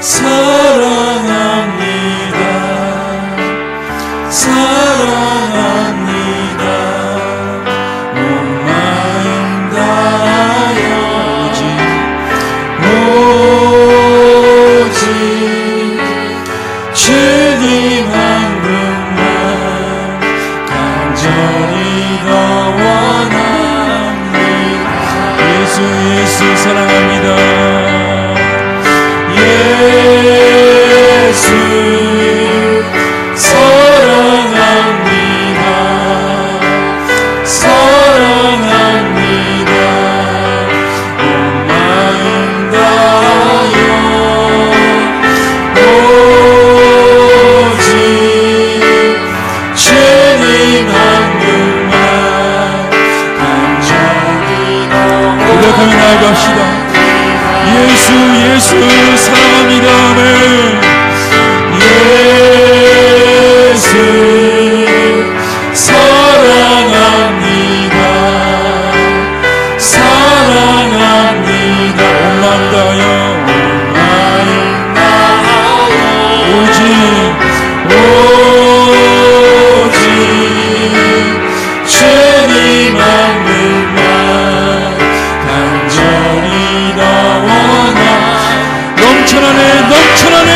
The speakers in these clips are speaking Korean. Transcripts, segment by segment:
사랑합니다. 사랑합니다. 온 마음 다하여 오직 주님 한 분만 간절히 더 원합니다. 예수 예수 사랑합니다. 예수 사랑합니다. 사랑합니다. 온 마음 다하여 오직 주님 한 분만 간절히 더 고백하며 나아갑시다. 예수 예수 사랑합니다. 아멘. 예수 사랑합니다. 사랑합니다. 온 마음 다하여 오직 주님 한 분만 간절히 더 원하. 넘쳐나네 넘쳐나네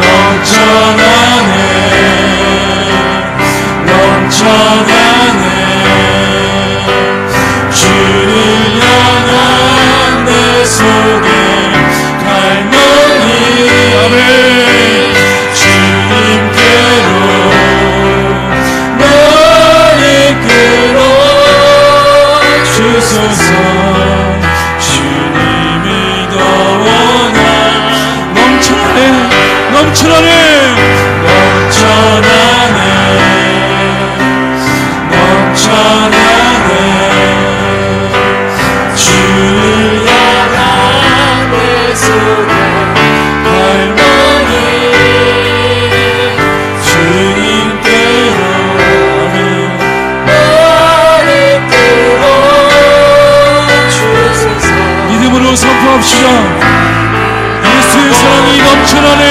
넘쳐나네 넘쳐나네 주를 향한 내 속에 갈망이 아멘. 주님께로 널 이끌어 주소서. 주님이 더 원하. 넘쳐나네 넘쳐나네 넘쳐나네 넘쳐나네 주를 향한 내 속에 갈망이 주님께로 널 이끌어 주소서. 믿음으로 선포합시다. 예수의 사랑이 넘쳐나네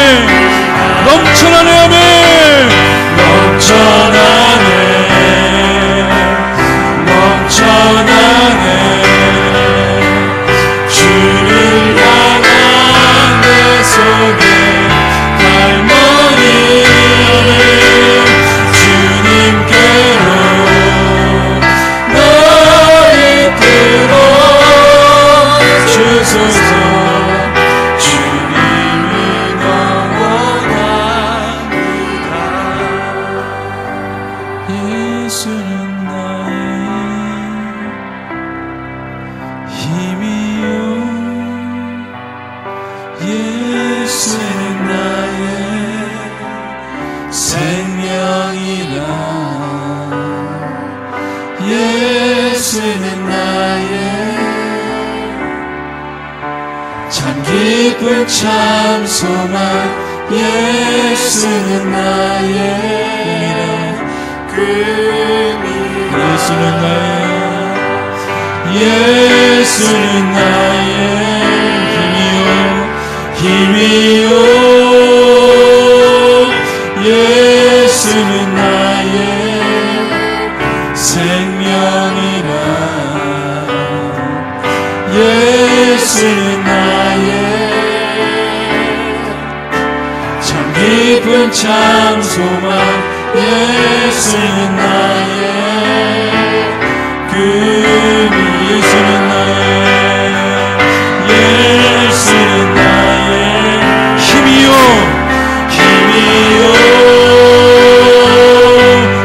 넘쳐나네 아멘. 넘쳐나네 넘쳐나네 주를 향한 내 속에 갈망이 주님께로 널 이끌어 주소서. 예수는 나의 힘이요 예수는 나의 생명이라. 예수는 나의 참 깊은 참 소망. 예수는 나의 예수는 나의 예수는 나의 힘이요 예수는 나의 생명이라. 예수는 나의 참 깊은 참 소망. 예수는 나의 금이. 예수는 나의 예수는 나의 힘이요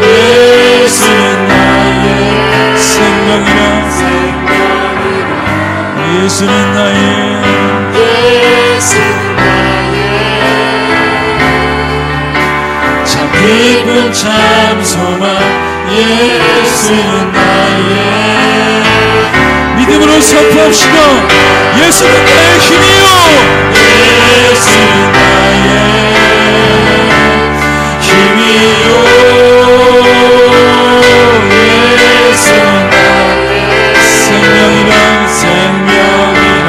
예수는 나의 생명이라. 예수는 나의 참 깊은 참 소망. 예수는 나의 믿음으로 선포합시다. 예수는 나의 힘이요 예수는 나의 힘이요 예수는 나의 생명이라.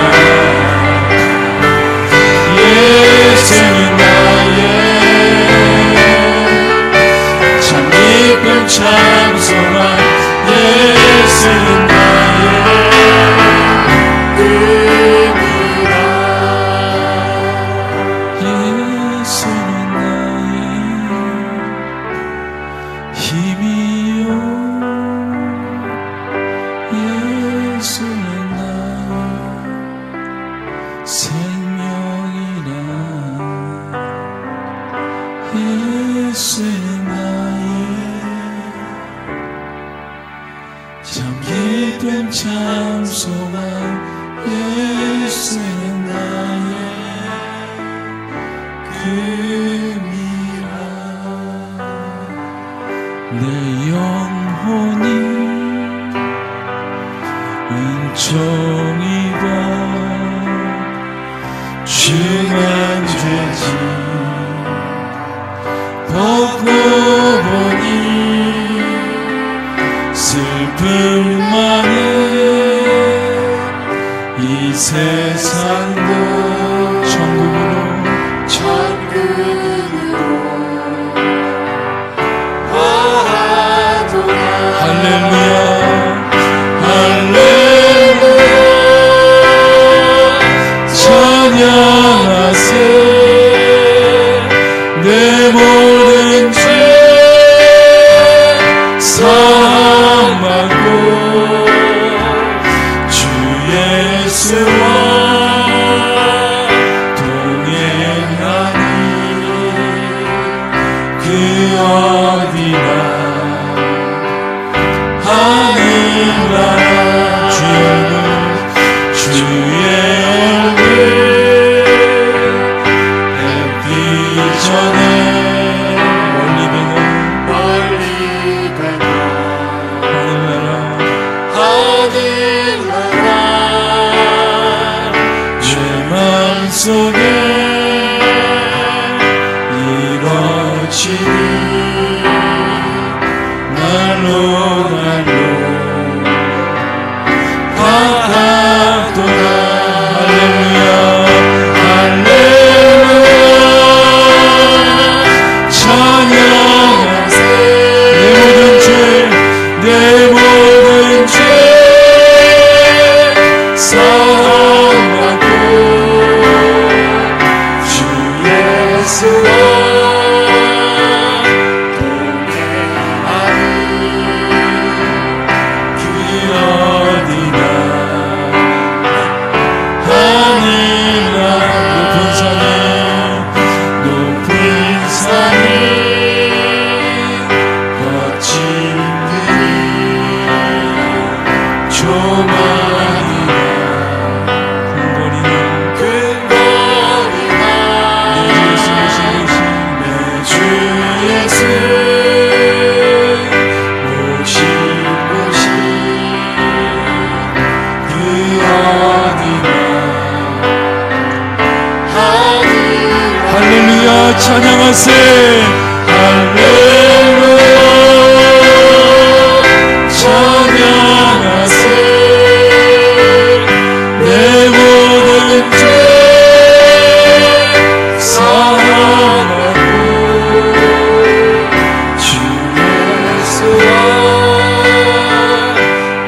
생명이라 예수 나의 참 기쁨 참 소망 예수 나의 금이라 내 영혼이 은총입어 중한 죄지 벗고 보니 슬픔 많은 이 세상도 천국으로 할렐루야 할렐루야 찬양하세 내 모든 죄 사함받고 주 예수와 동행하니 그 어디나 하늘나라 주의 얼굴 햇빛 전에 멀리 배는 하늘나라 내 맘속에 이루어지니 날로 가깝도다 할렐루야 할렐루야 찬양하세 내 모든 죄 사함받고 주 예수와 찬양하세 할렐루야 찬양하세 내 모든 죄 사함받고 주 예수와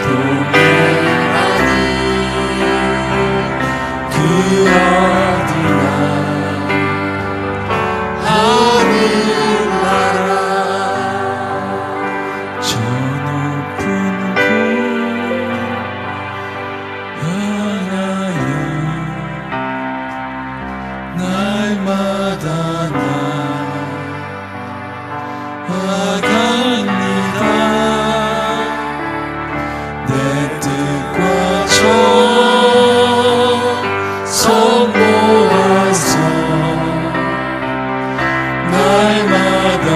동행하니 그 어디나 저 높은 곳 향하여 날마다 나아갑니다 내 뜻과 정성 모아서 날마다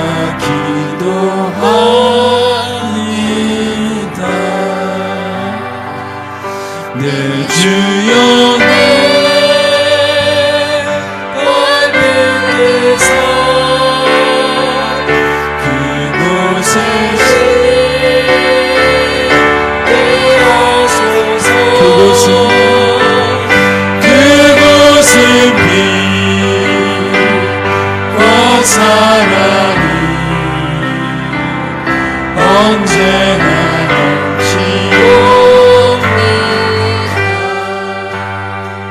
기도합니다 내 주여 내 밝은 데서 그곳에 되어서서 그곳은 빛과 사랑이 언제나 넘치옵니다.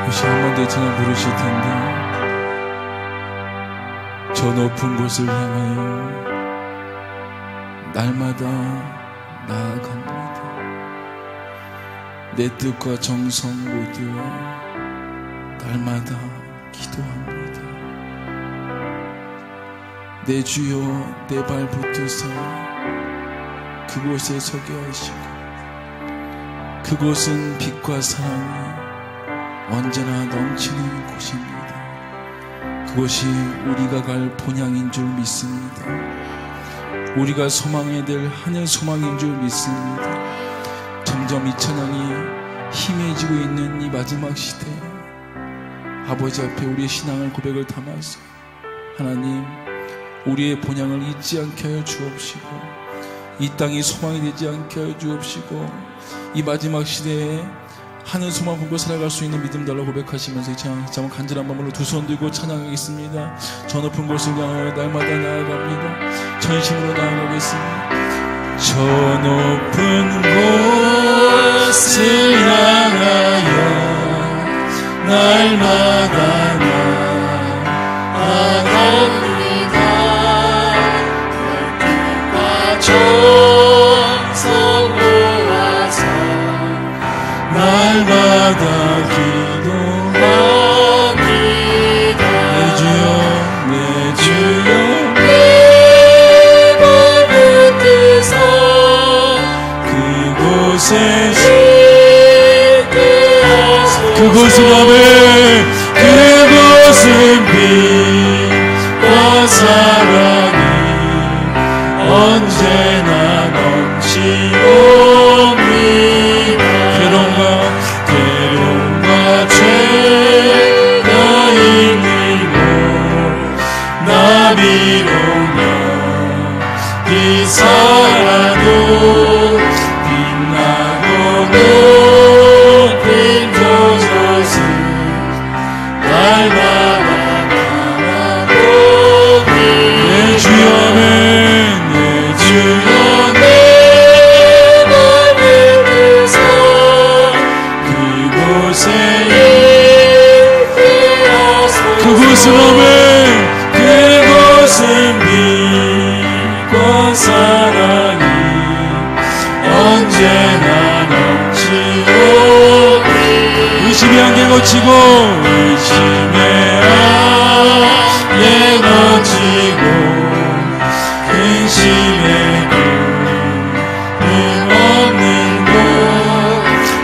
이 시간 한번 더 찬양 부르실 텐데 저 높은 곳을 향하여 날마다 나아갑니다. 내 뜻과 정성 모두 다 날마다 기도합니다. 내 주여 내 발 붙드사 그곳에 서게 하시고, 그곳은 빛과 사랑이 언제나 넘치는 곳입니다. 그것이 우리가 갈 본향인 줄 믿습니다. 우리가 소망해야 될 하늘 소망인 줄 믿습니다. 점점 이 찬양이 희미해지고 있는 이 마지막 시대에 아버지 앞에 우리의 신앙을 고백을 담아서 하나님, 우리의 본향을 잊지 않게 하여 주옵시고, 이 땅이 소망이 되지 않게 하여 주옵시고, 이 마지막 시대에 하늘 소망 보고 살아갈 수 있는 믿음 달라고 고백하시면서 이 찬양 간절한 마음으로 두 손 들고 찬양하겠습니다. 저 높은 곳을 향하여 날마다 나아갑니다. 전심으로 나아가겠습니다. 저 높은 곳을 향하여 날마다 나아갑니다. 정성 모아서 날마다 기도합니다. 내 주여 내 주여 내 맘을 뜻서 그곳에 그곳은 아멘, 그곳은 빛과 사랑이 언제나 넘치옵니다. 괴로움과 죄가 이기고 나 미루며 비살아도 빛나고 높은 저젖은 날마다 나아오니 내 주여 내 주여 내 맘을 내서 그곳에 그곳은 아멘, 그곳은 빛과 사랑이 언제나 넘치오니 의심의 안개 거치고 의심의 안개 거치고 근심의 금 없는 곳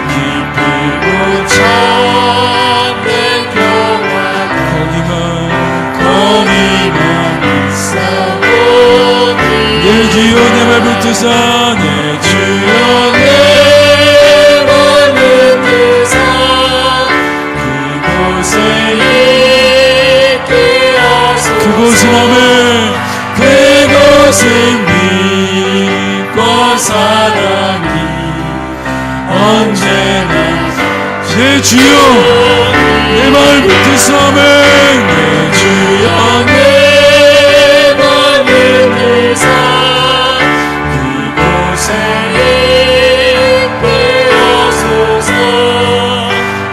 기쁘고 참된 평화 거기만 있사오니 내 주여 내 발 붙드사 내 주여 내 맘을 뜻사 그곳에 있게 하소서. 그곳은 아멘, 그곳은 빛과 사랑이 언제나 내 주여 내 맘을 붙드사 아멘, 내 주여 내 맘을 뜻사 그곳에 있게 하소서.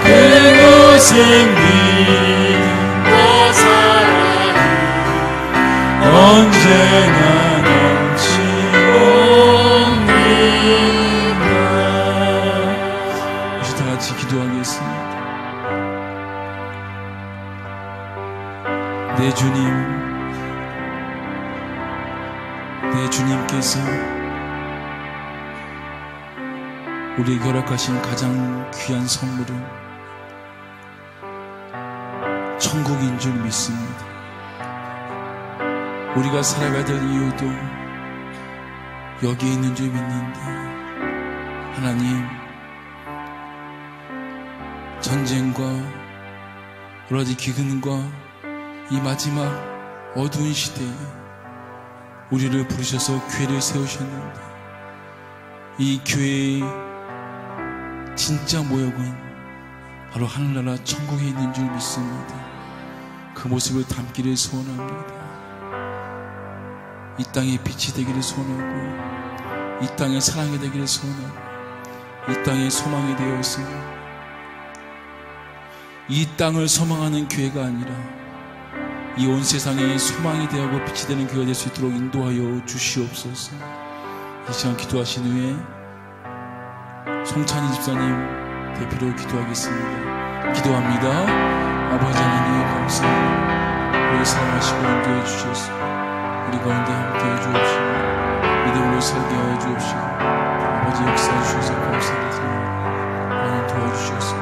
그곳은 빛과 사랑이 언제나 넘치옵니다. 이제 다 같이 기도하겠습니다. 내 주님, 내 주님께서 우리에게 허락하신 가장 귀한 선물은 천국인 줄 믿습니다. 우리가 살아가야 될 이유도 여기에 있는 줄 믿는데, 하나님, 전쟁과 여러 가지 기근과 이 마지막 어두운 시대에 우리를 부르셔서 교회를 세우셨는데, 이 교회의 진짜 모욕은 바로 하늘나라 천국에 있는 줄 믿습니다. 그 모습을 담기를 소원합니다. 이 땅에 빛이 되기를 소원하고, 이 땅에 사랑이 되기를 소원하고, 이 땅에 소망이 되었으며, 이 땅을 소망하는 교회가 아니라 이 온 세상에 소망이 되고 빛이 되는 교회가 될 수 있도록 인도하여 주시옵소서. 이 시간 기도하신 후에 송찬희 집사님 대표로 기도하겠습니다. 기도합니다. 아버지 하나님 감사합니다. 우리 사랑하시고 인도해 주셔서 우리 가운데 함께해 주옵시고 믿음으로 살게 하여 주옵시고 아버지 역사해 주셔서 감사드립니다. 하나님 도와주셔서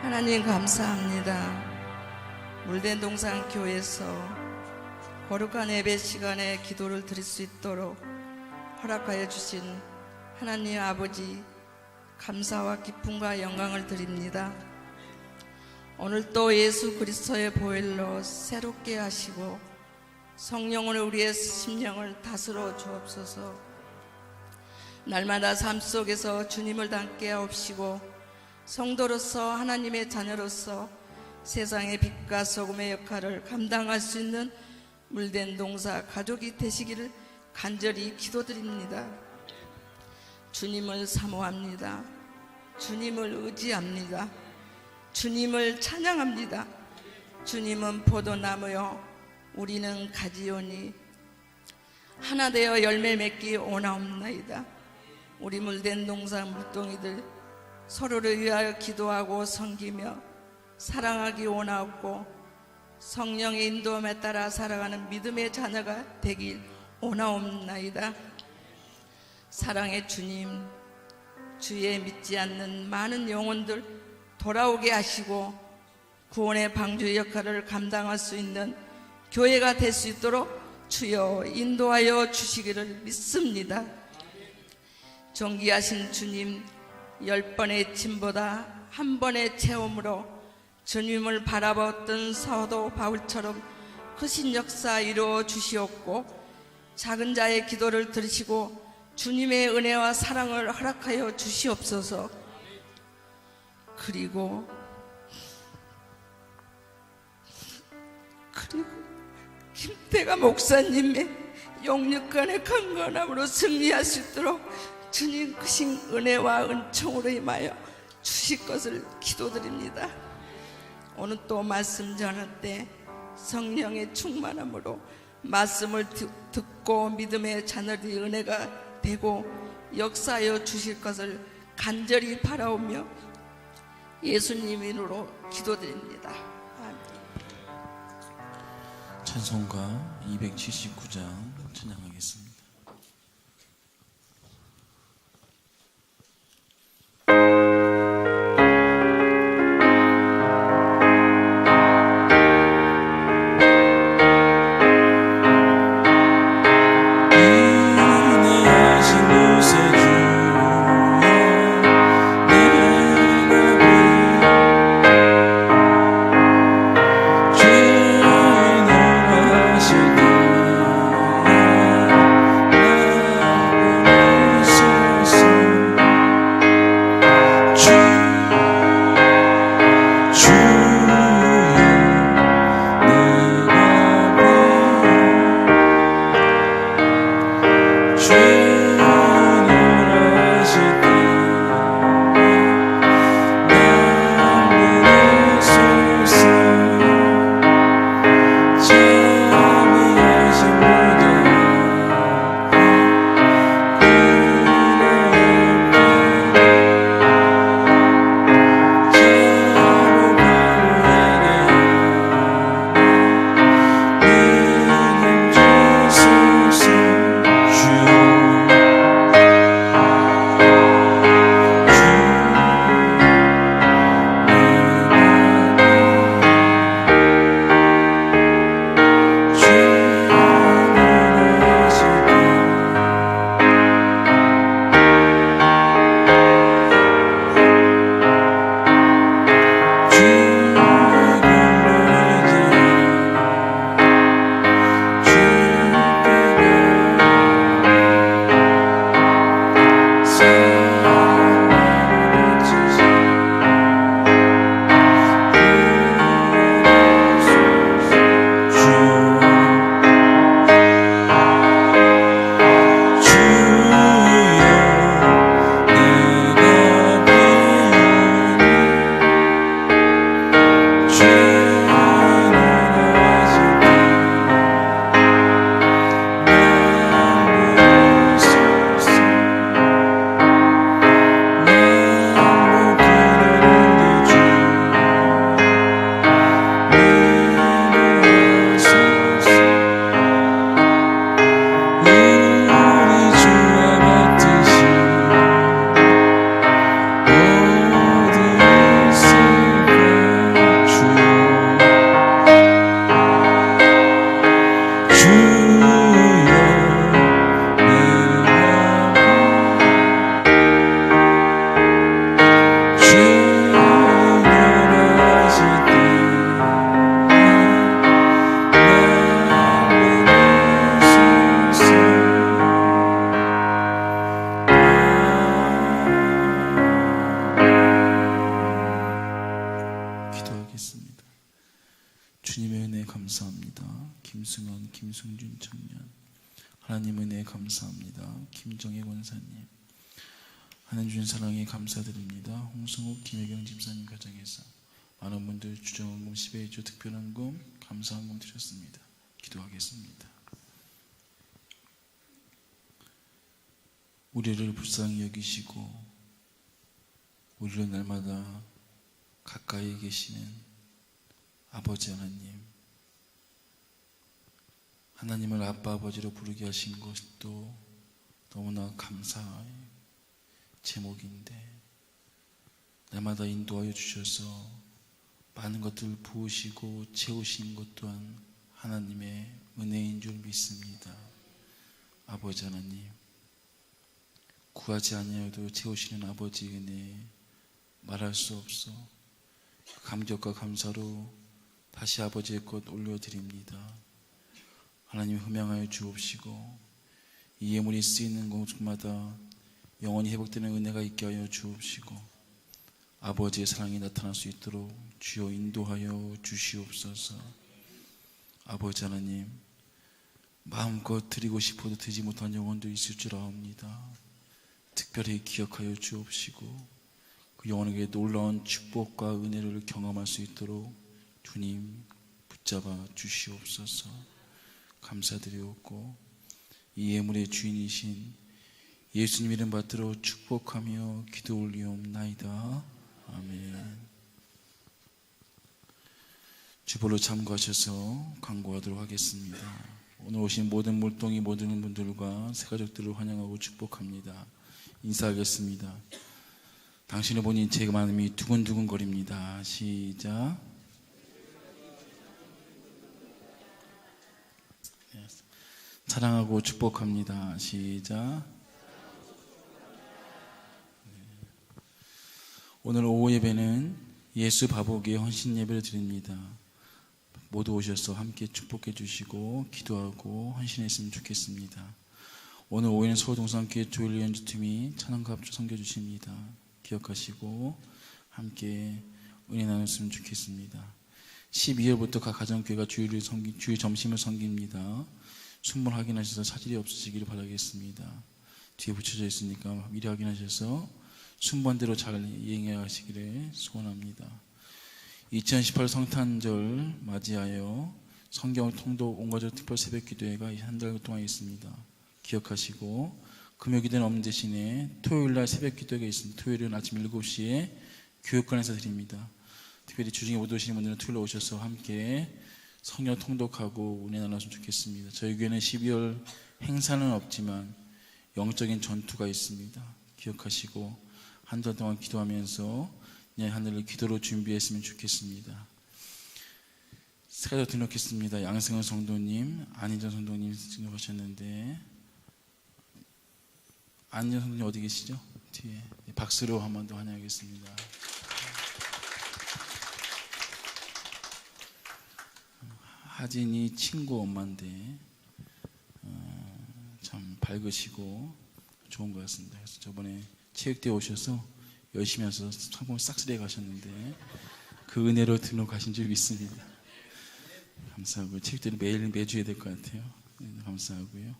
하나님 감사합니다. 물된동산 교회에서 거룩한 예배 시간에 기도를 드릴 수 있도록 허락하여 주신 하나님 아버지 감사와 기쁨과 영광을 드립니다. 오늘 또 예수 그리스도의 보혈로 새롭게 하시고 성령으로 우리의 심령을 다스려 주옵소서. 날마다 삶 속에서 주님을 닮게 하옵시고 성도로서 하나님의 자녀로서 세상의 빛과 소금의 역할을 감당할 수 있는 물된동산 가족이 되시기를 간절히 기도드립니다. 주님을 사모합니다. 주님을 의지합니다. 주님을 찬양합니다. 주님은 포도나무요 우리는 가지요니 하나 되어 열매 맺기 원하옵나이다. 우리 물된동산 물동이들 서로를 위하여 기도하고 섬기며 사랑하기 원하옵고 성령의 인도함에 따라 살아가는 믿음의 자녀가 되길 원하옵나이다. 사랑의 주님, 주의 믿지 않는 많은 영혼들 돌아오게 하시고 구원의 방주 역할을 감당할 수 있는 교회가 될 수 있도록 주여 인도하여 주시기를 믿습니다. 존귀하신 주님, 10번의 침보다 한 번의 체험으로 주님을 바라보았던 사도 바울처럼 크신 역사 이루어 주시옵고 작은 자의 기도를 들으시고 주님의 은혜와 사랑을 허락하여 주시옵소서. 그리고 김태가 목사님의 영육간의 강건함으로 승리할 수 있도록 주님 크신 은혜와 은총으로 임하여 주실 것을 기도드립니다. 오늘 또 말씀 전할 때 성령의 충만함으로 말씀을 듣고 믿음의 자녀들이 은혜가 되고 역사하여 주실 것을 간절히 바라오며 예수님 이름으로 기도드립니다. 아멘. 찬송가 279장 찬양하겠습니다. 주님의 은혜 감사합니다. 김승원, 김승준 청년. 하나님 은혜 감사합니다. 김정혜 권사님. 하나님 주신 사랑에 감사드립니다. 홍성욱, 김혜경 집사님 가정에서 많은 분들 주정원금 10회조 특별헌금 감사헌금 드렸습니다. 기도하겠습니다. 우리를 불쌍히 여기시고 우리를 날마다 가까이 계시는 아버지 하나님, 하나님을 아빠 아버지로 부르게 하신 것도 너무나 감사의 제목인데 날마다 인도하여 주셔서 많은 것들을 부으시고 채우신 것 또한 하나님의 은혜인 줄 믿습니다. 아버지 하나님, 구하지 아니하여도 채우시는 아버지 은혜 말할 수 없어 감격과 감사로 다시 아버지의 것 올려드립니다. 하나님 흠양하여 주옵시고 이 예물이 쓰이는 곳마다 영원히 회복되는 은혜가 있게 하여 주옵시고 아버지의 사랑이 나타날 수 있도록 주여 인도하여 주시옵소서. 아버지 하나님, 마음껏 드리고 싶어도 드리지 못한 영혼도 있을 줄 아옵니다. 특별히 기억하여 주옵시고 그 영혼에게 놀라운 축복과 은혜를 경험할 수 있도록 주님 붙잡아 주시옵소서. 감사드리옵고 이 예물의 주인이신 예수님 이름 받들어 축복하며 기도 올리옵나이다. 아멘. 주보로 참고하셔서 광고하도록 하겠습니다. 오늘 오신 모든 몰동이 모든 분들과 새가족들을 환영하고 축복합니다. 인사하겠습니다. 당신을 보니 제 마음이 두근두근 거립니다. 시작. 사랑하고 축복합니다. 시작. 오늘 오후 예배는 예수 바보기의 헌신 예배를 드립니다. 모두 오셔서 함께 축복해 주시고 기도하고 헌신했으면 좋겠습니다. 오늘 오후에는 서울동산교회 조일리 연주팀이 찬양과 합주 섬겨주십니다. 기억하시고 함께 은혜 나눴으면 좋겠습니다. 12월부터 각 가정교회가 주일 점심을 섬깁니다. 순번 확인하셔서 차질이 없으시기를 바라겠습니다. 뒤에 붙여져 있으니까 미리 확인하셔서 순번대로 잘 이행해 가시기를 소원합니다. 2018 성탄절 맞이하여 성경 통독 온가족 특별 새벽 기도회가 한 달 동안 있습니다. 기억하시고 금요기도는 없는 대신에 토요일날 새벽 기도회가 있습니다. 토요일은 아침 7시에 교육관에서 드립니다. 특별히 주중에 못 오시는 분들은 토요일에 오셔서 함께 성경 통독하고 은혜 나눴으면 좋겠습니다. 저희 교회는 12월 행사는 없지만 영적인 전투가 있습니다. 기억하시고 한 달 동안 기도하면서 그냥 하늘을 기도로 준비했으면 좋겠습니다. 새가족 등록했습니다. 양승원 성도님, 안희정 성도님 등록하셨는데 안희정 성도님 어디 계시죠? 뒤에 박수로 한 번 더 환영하겠습니다. 하진이 친구 엄마인데 참 밝으시고 좋은 것 같습니다. 그래서 저번에 체육대회 오셔서 열심히 하셔서 상품 싹쓸이해 가셨는데 그 은혜로 등록하신 줄 믿습니다. 감사하고요. 체육대회를 매주 해야 될 것 같아요. 감사하고요.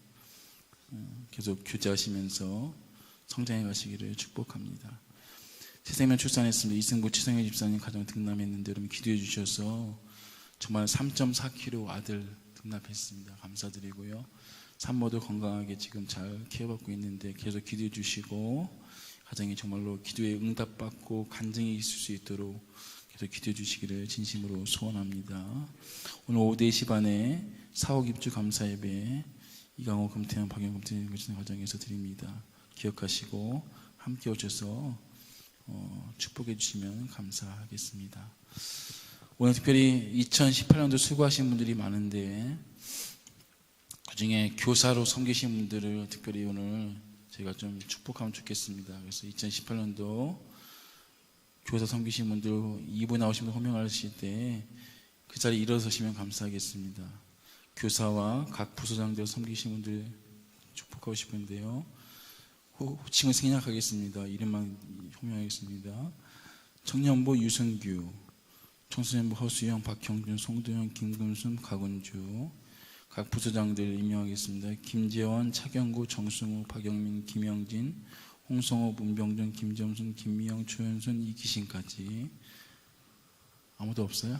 계속 교제하시면서 성장해 가시기를 축복합니다. 새생명 출산했습니다. 이승구 최성현 집사님 가정 등남했는데 여러분 기도해 주셔서 정말 3.4kg 아들 등납했습니다. 감사드리고요. 산모도 건강하게 지금 잘 케어받고 있는데 계속 기도해 주시고 가정이 정말로 기도에 응답받고 간증이 있을 수 있도록 계속 기도해 주시기를 진심으로 소원합니다. 오늘 오후 4시 반에 사옥 입주 감사 예배 이강호 금태현 박영 금태현 과정에서 드립니다. 기억하시고 함께 오셔서 축복해 주시면 감사하겠습니다. 오늘 특별히 2018년도 수고하신 분들이 많은데 그중에 교사로 섬기신 분들을 특별히 오늘 제가 좀 축복하면 좋겠습니다. 그래서 2018년도 교사 섬기신 분들 2부 나오신 분 호명하실 때 그 자리에 일어서시면 감사하겠습니다. 교사와 각 부서장들 섬기신 분들 축복하고 싶은데요. 호칭을 생략하겠습니다. 이름만 호명하겠습니다. 청년부 유성규, 청소년부 허수영, 박형준, 송도영, 김금순, 박은주. 각 부서장들 임명하겠습니다. 김재원, 차경구, 정승우, 박영민, 김영진, 홍성호, 문병준, 김점순, 김미영, 조현순, 이기신까지. 아무도 없어요?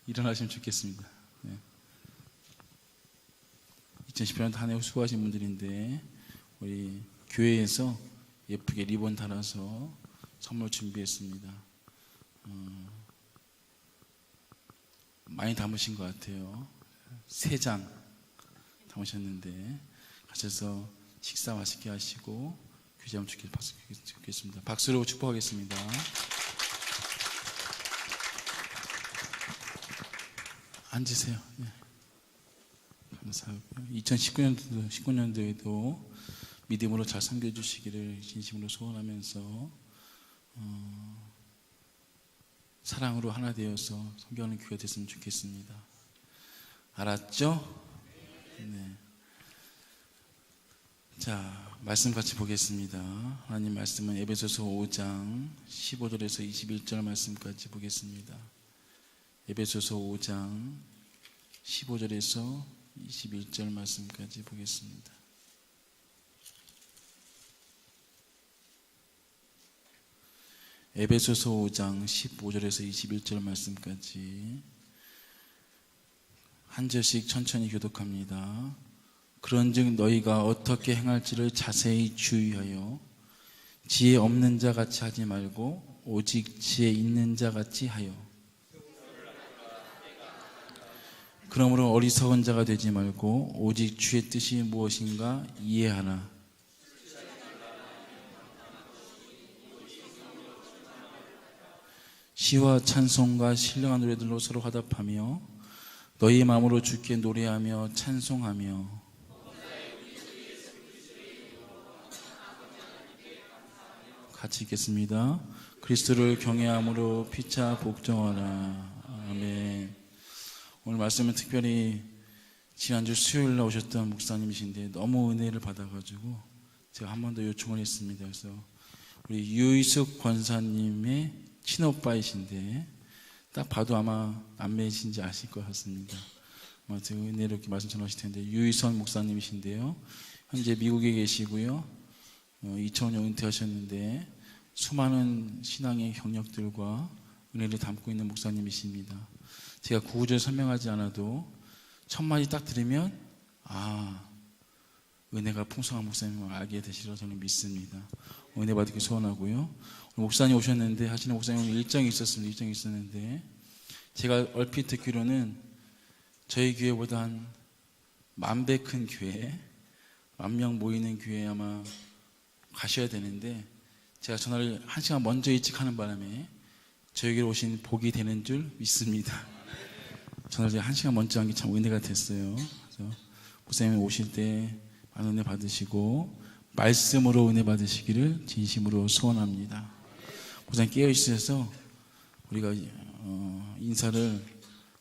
일어나시면 좋겠습니다. 네. 2018년 한 해 수고하신 분들인데 우리 교회에서 예쁘게 리본 달아서 선물 준비했습니다. 많이 담으신 것 같아요. 3장 담으셨는데 가셔서 식사 맛있게 하시고 교제하면 좋겠습니다. 박수로 축복하겠습니다. 앉으세요. 네. 감사하고요. 2019년도에도 믿음으로 잘 섬겨주시기를 진심으로 소원하면서 사랑으로 하나 되어서 섬겨하는 교회가 됐으면 좋겠습니다. 알았죠? 네. 자, 말씀 같이 보겠습니다. 하나님 말씀은 에베소서 5장 15절에서 21절 말씀까지 보겠습니다. 에베소서 5장 15절에서 21절 말씀까지 보겠습니다. 에베소서 5장 15절에서 21절 말씀까지 한 절씩 천천히 교독합니다. 그런즉 너희가 어떻게 행할지를 자세히 주의하여 지혜 없는 자 같이 하지 말고 오직 지혜 있는 자 같이 하여 그러므로 어리석은 자가 되지 말고 오직 주의 뜻이 무엇인가 이해하라. 시와 찬송과 신령한 노래들로 서로 화답하며 너희 마음으로 주께 노래하며 찬송하며 같이 읽겠습니다. 그리스도를 경외함으로 피차 복종하라. 아멘. 오늘 말씀은 특별히 지난주 수요일 날 오셨던 목사님이신데 너무 은혜를 받아가지고 제가 한 번 더 요청을 했습니다. 그래서 우리 유이숙 권사님의 친오빠이신데 딱 봐도 아마 남매이신지 아실 것 같습니다. 아마 제가 은혜로 이렇게 말씀 전하실 텐데 유이선 목사님이신데요. 현재 미국에 계시고요. 2005년 은퇴하셨는데 수많은 신앙의 경력들과 은혜를 담고 있는 목사님이십니다. 제가 구구절 설명하지 않아도 첫 마디 딱 들으면 은혜가 풍성한 목사님을 알게 되시리라 저는 믿습니다. 은혜 받기 소원하고요. 목사님 오셨는데 하시는 목사님 오늘 일정이 있었는데 제가 얼핏 듣기로는 저희 교회보다 한 10,000배 큰 교회, 10,000명 모이는 교회에 아마 가셔야 되는데 제가 전화를 1시간 먼저 일찍 하는 바람에 저에게 오신 복이 되는 줄 믿습니다. 전화를 제가 1시간 먼저 한 게 참 은혜가 됐어요. 그래서 목사님 오실 때 많은 은혜 받으시고 말씀으로 은혜 받으시기를 진심으로 소원합니다. 목사님 깨어있으셔서 우리가 인사를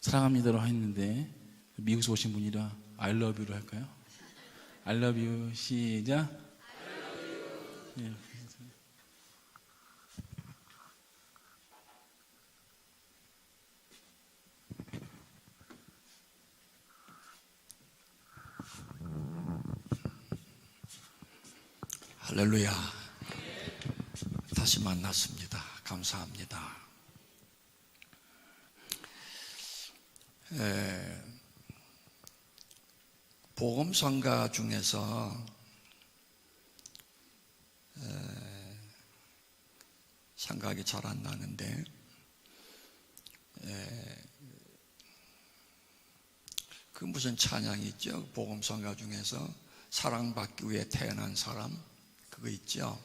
사랑합니다로 했는데 미국에서 오신 분이라 I love you로 할까요? I love you 시작. I love you. 예. 할렐루야. 다시 만났습니다. 감사합니다. 복음성가 중에서 생각이 잘 안 나는데 그 무슨 찬양이 있죠? 복음성가 중에서 사랑받기 위해 태어난 사람 그거 있죠?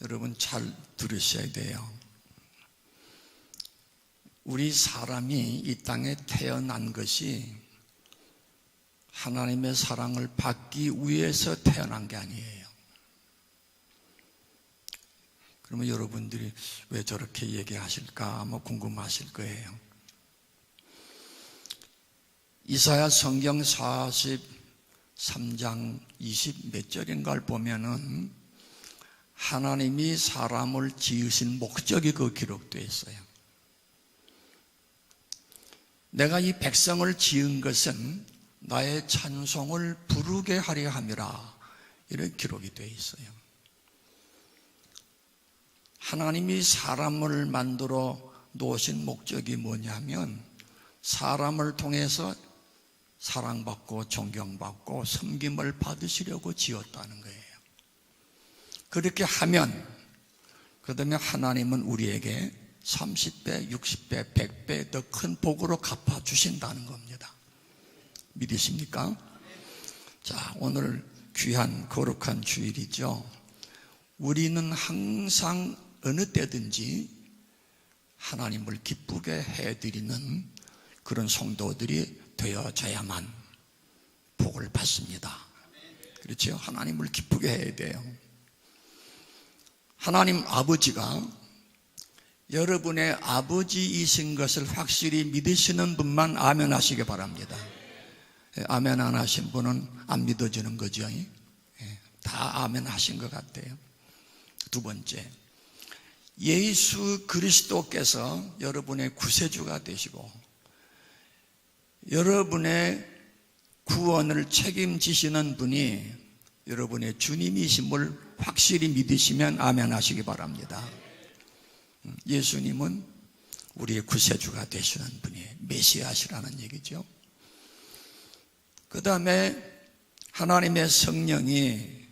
여러분 잘 들으셔야 돼요. 우리 사람이 이 땅에 태어난 것이 하나님의 사랑을 받기 위해서 태어난 게 아니에요. 그러면 여러분들이 왜 저렇게 얘기하실까 아마 궁금하실 거예요. 이사야 성경 43장 20 몇 절인가를 보면은 하나님이 사람을 지으신 목적이 그 기록되어 있어요. 내가 이 백성을 지은 것은 나의 찬송을 부르게 하려 함이라, 이런 기록이 되어 있어요. 하나님이 사람을 만들어 놓으신 목적이 뭐냐면 사람을 통해서 사랑받고 존경받고 섬김을 받으시려고 지었다는 거예요. 그렇게 하면, 그 다음에 하나님은 우리에게 30배, 60배, 100배 더 큰 복으로 갚아주신다는 겁니다. 믿으십니까? 자, 오늘 귀한 거룩한 주일이죠. 우리는 항상 어느 때든지 하나님을 기쁘게 해드리는 그런 성도들이 되어져야만 복을 받습니다. 그렇죠? 하나님을 기쁘게 해야 돼요. 하나님 아버지가 여러분의 아버지이신 것을 확실히 믿으시는 분만 아멘 하시기 바랍니다. 아멘 안 하신 분은 안 믿어지는 거죠. 다 아멘 하신 것 같아요. 두 번째, 예수 그리스도께서 여러분의 구세주가 되시고 여러분의 구원을 책임지시는 분이 여러분의 주님이심을 확실히 믿으시면 아멘 하시기 바랍니다. 예수님은 우리의 구세주가 되시는 분이 메시아시라는 얘기죠. 그 다음에 하나님의 성령이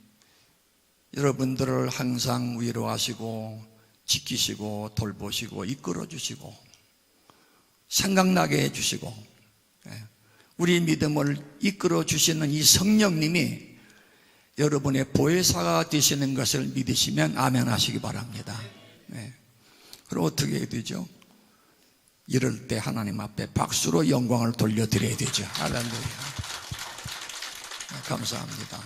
여러분들을 항상 위로하시고 지키시고 돌보시고 이끌어주시고 생각나게 해주시고 우리 믿음을 이끌어주시는 이 성령님이 여러분의 보혜사가 되시는 것을 믿으시면 아멘 하시기 바랍니다. 그럼 어떻게 해야 되죠? 이럴 때 하나님 앞에 박수로 영광을 돌려드려야 되죠. 할렐루야. 감사합니다.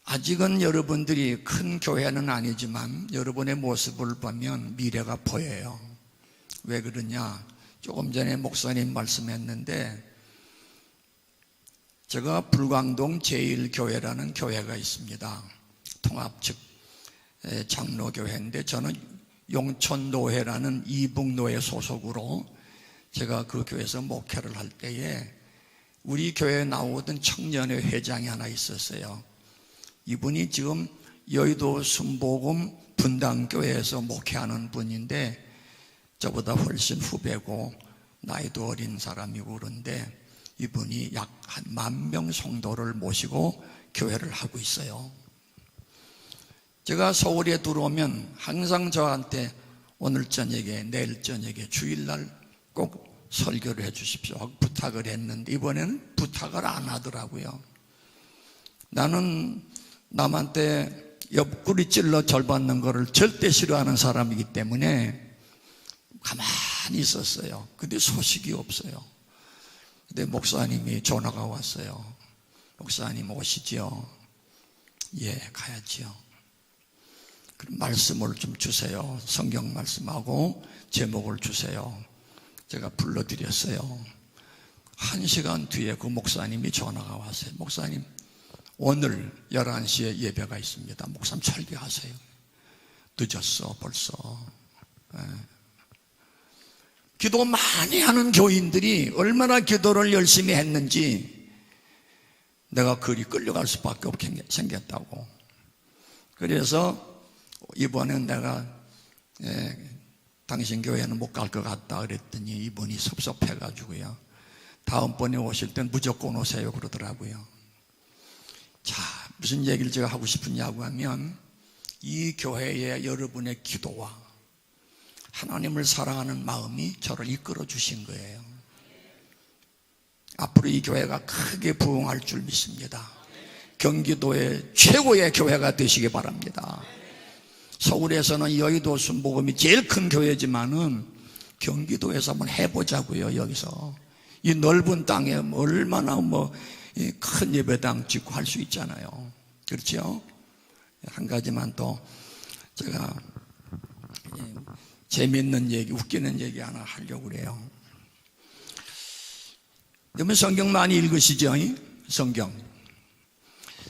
아직은 여러분들이 큰 교회는 아니지만 여러분의 모습을 보면 미래가 보여요. 왜 그러냐? 조금 전에 목사님 말씀했는데 제가 불광동 제1교회라는 교회가 있습니다. 통합 즉 장로교회인데 저는 용천노회라는 이북노회 소속으로 제가 그 교회에서 목회를 할 때에 우리 교회에 나오던 청년회 회장이 하나 있었어요. 이분이 지금 여의도 순복음 분당교회에서 목회하는 분인데 저보다 훨씬 후배고 나이도 어린 사람이고 그런데 이분이 약 한 10,000명 성도를 모시고 교회를 하고 있어요. 제가 서울에 들어오면 항상 저한테 오늘 저녁에 내일 저녁에 주일날 꼭 설교를 해 주십시오 하고 부탁을 했는데 이번에는 부탁을 안 하더라고요. 나는 남한테 옆구리 찔러 절 받는 거를 절대 싫어하는 사람이기 때문에 가만히 있었어요. 근데 소식이 없어요. 근데 목사님이 전화가 왔어요. 목사님 오시죠? 예, 가야지요. 그럼 말씀을 좀 주세요. 성경 말씀하고 제목을 주세요. 제가 불러드렸어요. 1시간 뒤에 그 목사님이 전화가 왔어요. 목사님, 오늘 11시에 예배가 있습니다. 목사님 설교하세요. 늦었어 벌써. 기도 많이 하는 교인들이 얼마나 기도를 열심히 했는지 내가 그리 끌려갈 수밖에 없게 생겼다고. 그래서 이번엔 내가 당신 교회는 못 갈 것 같다 그랬더니 이분이 섭섭해가지고요. 다음번에 오실 땐 무조건 오세요 그러더라고요. 자, 무슨 얘기를 제가 하고 싶으냐고 하면 이 교회에 여러분의 기도와 하나님을 사랑하는 마음이 저를 이끌어 주신 거예요. 앞으로 이 교회가 크게 부흥할 줄 믿습니다. 경기도의 최고의 교회가 되시기 바랍니다. 서울에서는 여의도 순복음이 제일 큰 교회지만은 경기도에서 한번 해보자고요. 여기서 이 넓은 땅에 얼마나 큰 예배당 짓고 할 수 있잖아요. 그렇죠? 한 가지만 또 제가 재미있는 얘기, 웃기는 얘기 하나 하려고 그래요. 여러분 성경 많이 읽으시죠? 성경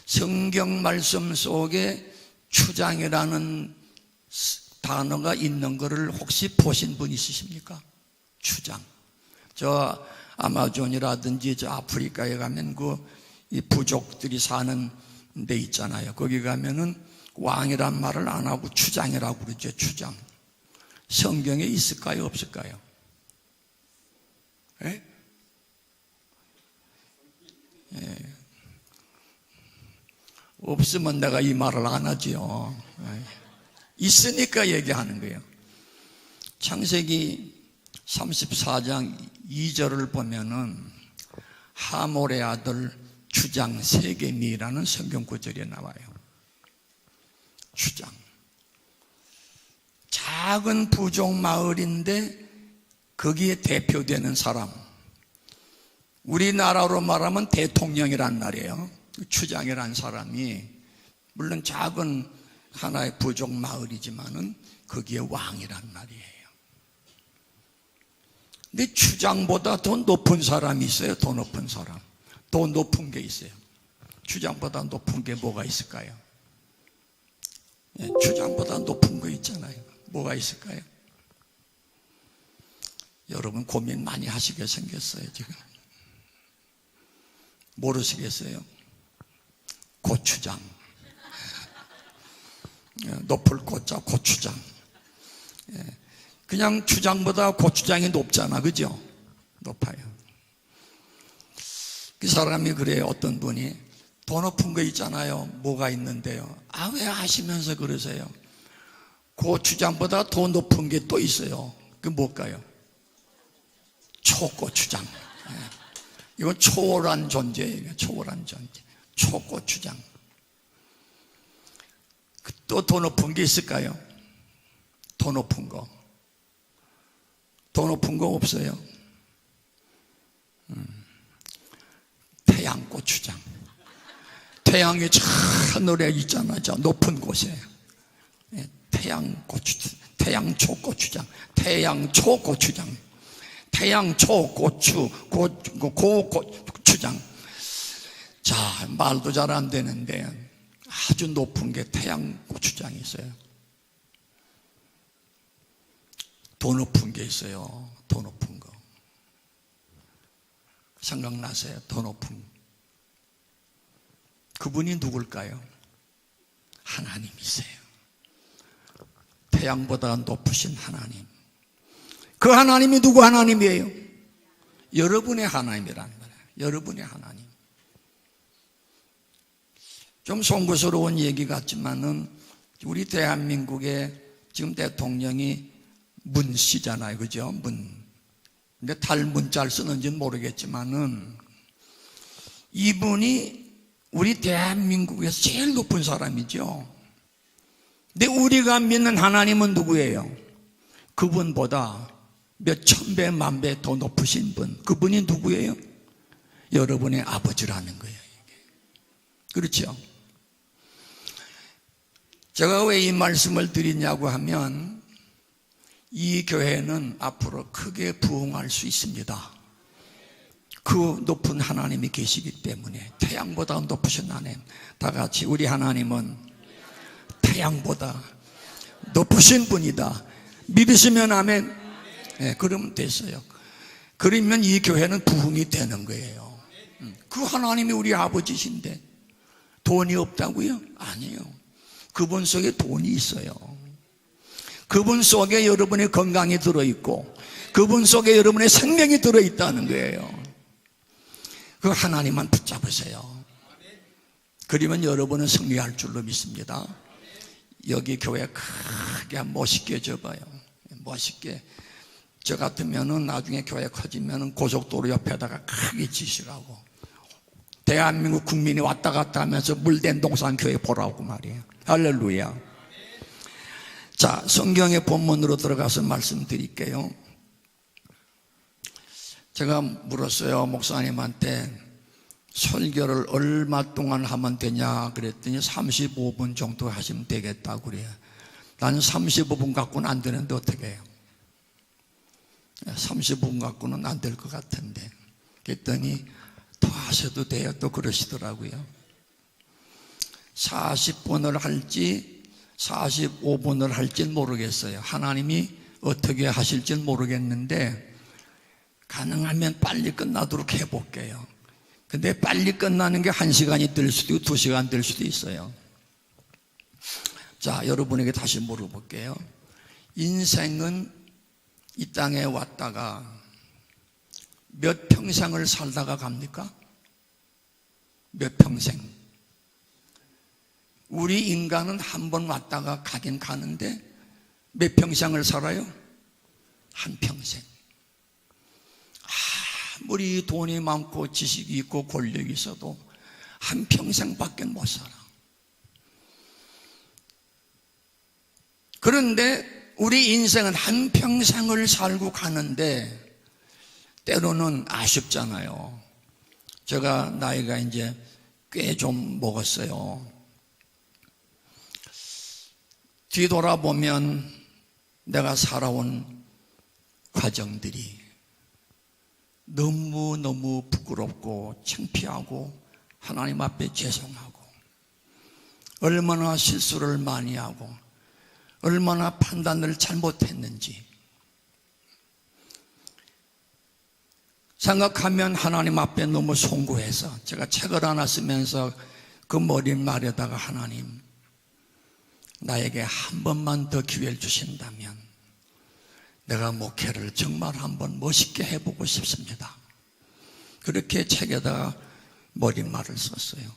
성경 말씀 속에 추장이라는 단어가 있는 것을 혹시 보신 분 있으십니까? 추장. 저 아마존이라든지 저 아프리카에 가면 이 부족들이 사는 데 있잖아요. 거기 가면은 왕이란 말을 안 하고 추장이라고 그러죠. 추장. 성경에 있을까요? 없을까요? 예? 예. 없으면 내가 이 말을 안 하지요. 있으니까 얘기하는 거예요. 창세기 34장 2절을 보면은 하몰의 아들 추장 세겜이라는 성경 구절이 나와요. 추장. 작은 부족 마을인데 거기에 대표되는 사람. 우리나라로 말하면 대통령이란 말이에요. 추장이란 사람이 물론 작은 하나의 부족 마을이지만은 거기에 왕이란 말이에요. 근데 추장보다 더 높은 사람이 있어요. 더 높은 사람. 더 높은 게 있어요. 추장보다 높은 게 뭐가 있을까요? 추장보다 높은 거 있잖아요. 뭐가 있을까요? 여러분 고민 많이 하시게 생겼어요. 지금 모르시겠어요? 고추장. 높을 고자 고추장. 그냥 추장보다 고추장이 높잖아. 그죠? 높아요. 그 사람이 그래요. 어떤 분이 더 높은 거 있잖아요. 뭐가 있는데요? 아, 왜 아시면서 그러세요? 고추장보다 더 높은 게 또 있어요. 그 뭘까요? 초고추장. 이건 초월한 존재예요. 초월한 존재. 초고추장. 또 더 높은 게 있을까요? 더 높은 거. 더 높은 거 없어요. 태양고추장. 태양이 저 하늘에 있잖아요. 저 높은 곳에. 태양초고추장. 태양초고추장. 태양초고추장. 자, 말도 잘 안 되는데 아주 높은 게 태양고추장이 있어요. 더 높은 게 있어요. 더 높은 거. 생각나세요? 더 높은. 그분이 누굴까요? 하나님이세요. 태양보다 높으신 하나님. 그 하나님이 누구 하나님이에요? 여러분의 하나님이라는 거예요. 여러분의 하나님. 좀 송구스러운 얘기 같지만은 우리 대한민국의 지금 대통령이 문 씨잖아요. 그죠? 문. 근데 달문자를 쓰는지는 모르겠지만은 이분이 우리 대한민국에서 제일 높은 사람이죠. 근데 우리가 믿는 하나님은 누구예요? 그분보다 몇 천 배, 만 배 더 높으신 분. 그분이 누구예요? 여러분의 아버지라는 거예요. 이게. 그렇죠? 제가 왜 이 말씀을 드리냐고 하면 이 교회는 앞으로 크게 부흥할 수 있습니다. 그 높은 하나님이 계시기 때문에. 태양보다 높으신 하나님. 다 같이 우리 하나님은 태양보다 높으신 분이다. 믿으시면 아멘. 네, 그러면 됐어요. 그러면 이 교회는 부흥이 되는 거예요. 그 하나님이 우리 아버지신데 돈이 없다고요? 아니에요. 그분 속에 돈이 있어요. 그분 속에 여러분의 건강이 들어있고 그분 속에 여러분의 생명이 들어있다는 거예요. 그 하나님만 붙잡으세요. 그러면 여러분은 승리할 줄로 믿습니다. 여기 교회 크게 멋있게 접어요. 멋있게. 저 같으면은 나중에 교회 커지면은 고속도로 옆에다가 크게 지시라고. 대한민국 국민이 왔다 갔다 하면서 물된 동산 교회 보라고 말이에요. 할렐루야. 자, 성경의 본문으로 들어가서 말씀드릴게요. 제가 물었어요. 목사님한테 설교를 얼마 동안 하면 되냐 그랬더니 35분 정도 하시면 되겠다고 그래요. 나는 35분 갖고는 안 되는데 어떻게 해요? 35분 갖고는 안 될 것 같은데 그랬더니 더 하셔도 돼요. 또 그러시더라고요. 40번을 할지 45번을 할지 모르겠어요. 하나님이 어떻게 하실지 모르겠는데 가능하면 빨리 끝나도록 해볼게요. 근데 빨리 끝나는 게 1시간이 될 수도 있고 2시간 될 수도 있어요. 자, 여러분에게 다시 물어볼게요. 인생은 이 땅에 왔다가 몇 평생을 살다가 갑니까? 몇 평생? 우리 인간은 한 번 왔다가 가긴 가는데 몇 평생을 살아요? 한 평생. 아무리 돈이 많고 지식이 있고 권력이 있어도 한 평생밖에 못 살아. 그런데 우리 인생은 한 평생을 살고 가는데 때로는 아쉽잖아요. 제가 나이가 이제 꽤 좀 먹었어요. 뒤돌아보면 내가 살아온 과정들이 너무너무 부끄럽고 창피하고 하나님 앞에 죄송하고 얼마나 실수를 많이 하고 얼마나 판단을 잘못했는지 생각하면 하나님 앞에 너무 송구해서 제가 책을 하나 쓰면서 그 머릿말에다가 하나님 나에게 한 번만 더 기회를 주신다면 내가 목회를 정말 한번 멋있게 해보고 싶습니다. 그렇게 책에다가 머릿말을 썼어요.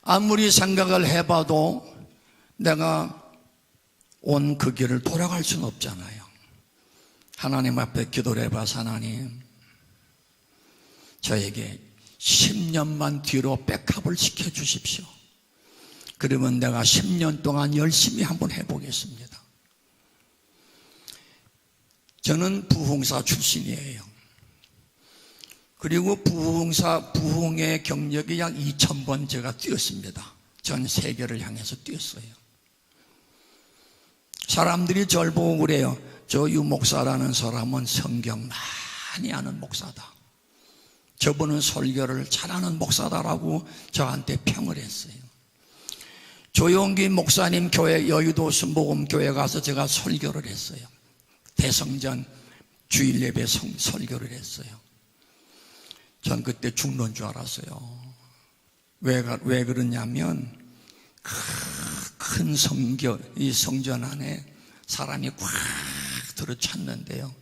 아무리 생각을 해봐도 내가 온 그 길을 돌아갈 수는 없잖아요. 하나님 앞에 기도를 해봐서 하나님 저에게 10년만 뒤로 백업을 시켜주십시오. 그러면 내가 10년 동안 열심히 한번 해보겠습니다. 저는 부흥사 출신이에요. 그리고 부흥의 경력이 약 2000번 제가 뛰었습니다. 전 세계를 향해서 뛰었어요. 사람들이 저를 보고 그래요. 저 유 목사라는 사람은 성경 많이 아는 목사다. 저분은 설교를 잘하는 목사다라고 저한테 평을 했어요. 조용기 목사님 교회 여의도 순복음교회 가서 제가 설교를 했어요. 대성전 주일 예배 설교를 했어요. 전 그때 죽는 줄 알았어요. 왜 그러냐면 큰 이 성전 안에 사람이 꽉 들어찼는데요.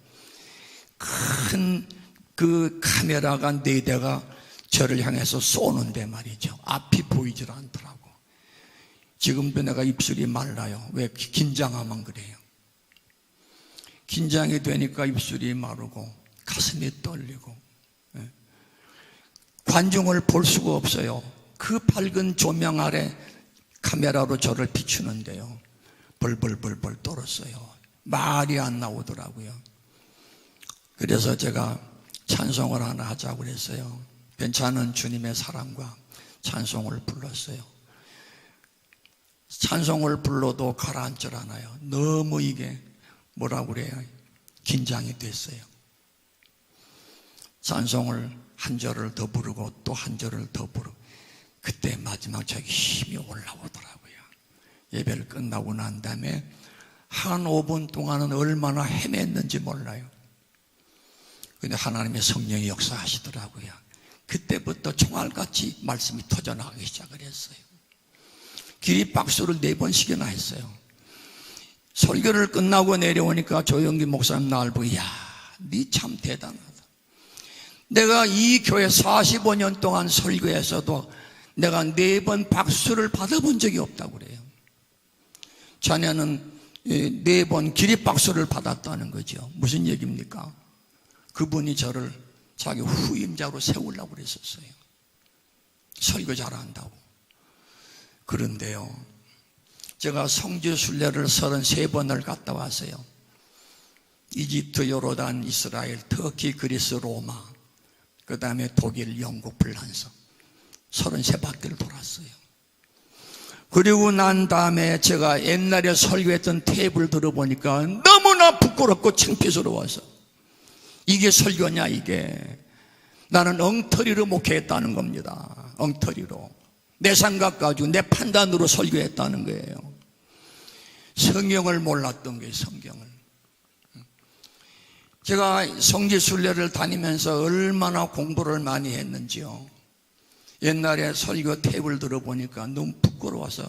큰 그 카메라가 4대가 저를 향해서 쏘는데 말이죠. 앞이 보이질 않더라고. 지금도 내가 입술이 말라요. 왜? 긴장하면 그래요. 긴장이 되니까 입술이 마르고 가슴이 떨리고 관중을 볼 수가 없어요. 그 밝은 조명 아래 카메라로 저를 비추는데요. 벌벌벌벌 떨었어요. 말이 안 나오더라고요. 그래서 제가 찬송을 하나 하자고 그랬어요. 괜찮은 주님의 사랑과 찬송을 불렀어요. 찬송을 불러도 가라앉질 않아요. 너무 이게 뭐라고 그래요? 긴장이 됐어요. 찬송을 한 절을 더 부르고 또 한 절을 더 부르고 그때 마지막 저기 힘이 올라오더라고요. 예배를 끝나고 난 다음에 한 5분 동안은 얼마나 헤맸는지 몰라요. 근데 하나님의 성령이 역사하시더라고요. 그때부터 총알같이 말씀이 터져나가기 시작을 했어요. 기립박수를 4번씩이나 했어요. 설교를 끝나고 내려오니까 조영기 목사님 나를 보고 야, 니 참 대단하다. 내가 이 교회 45년 동안 설교에서도 내가 4번 박수를 받아본 적이 없다고 그래요. 자네는 4번 기립박수를 받았다는 거죠. 무슨 얘기입니까? 그분이 저를 자기 후임자로 세우려고 그랬었어요. 설교 잘한다고. 그런데요, 제가 성지 순례를 33번을 갔다 왔어요. 이집트, 요르단, 이스라엘, 터키, 그리스, 로마, 그 다음에 독일, 영국, 프랑스 33바퀴를 돌았어요. 그리고 난 다음에 제가 옛날에 설교했던 테이프를 들어보니까 너무나 부끄럽고 창피스러워서 이게 설교냐 이게. 나는 엉터리로 목회했다는 겁니다. 엉터리로. 내 생각 가지고 내 판단으로 설교했다는 거예요. 성경을 몰랐던 거예요. 성경을. 제가 성지순례를 다니면서 얼마나 공부를 많이 했는지요. 옛날에 설교 테이프를 들어보니까 너무 부끄러워서,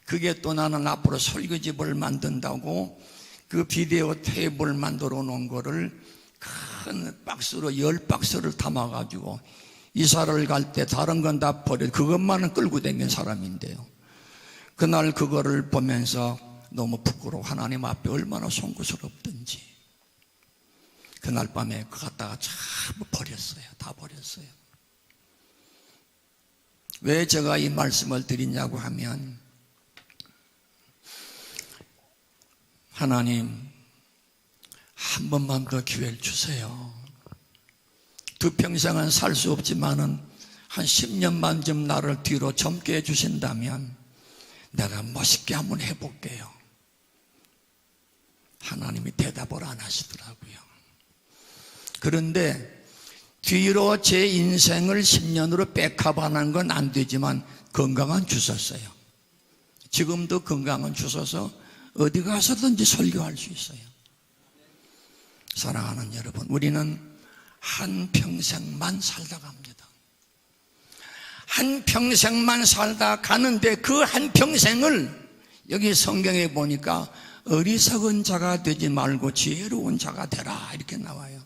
그게 또 나는 앞으로 설교집을 만든다고 그 비디오 테이프를 만들어 놓은 거를 큰 박스로 10박스를 담아가지고 이사를 갈 때 다른 건 다 버려, 그것만은 끌고 다닌 사람인데요. 그날 그거를 보면서 너무 부끄러워, 하나님 앞에 얼마나 송구스럽던지. 그날 밤에 그거 갖다가 전부 버렸어요. 다 버렸어요. 왜 제가 이 말씀을 드리냐고 하면, 하나님 한 번만 더 기회를 주세요. 두 평생은 살 수 없지만은 한 10년만 좀 나를 뒤로 젊게 해주신다면 내가 멋있게 한번 해볼게요. 하나님이 대답을 안 하시더라고요. 그런데 뒤로 제 인생을 10년으로 백합하는 건 안 되지만 건강은 주셨어요. 지금도 건강은 주셔서 어디 가서든지 설교할 수 있어요. 사랑하는 여러분, 우리는 한평생만 살다 갑니다. 한평생만 살다 가는데 그 한평생을 여기 성경에 보니까 어리석은 자가 되지 말고 지혜로운 자가 되라 이렇게 나와요.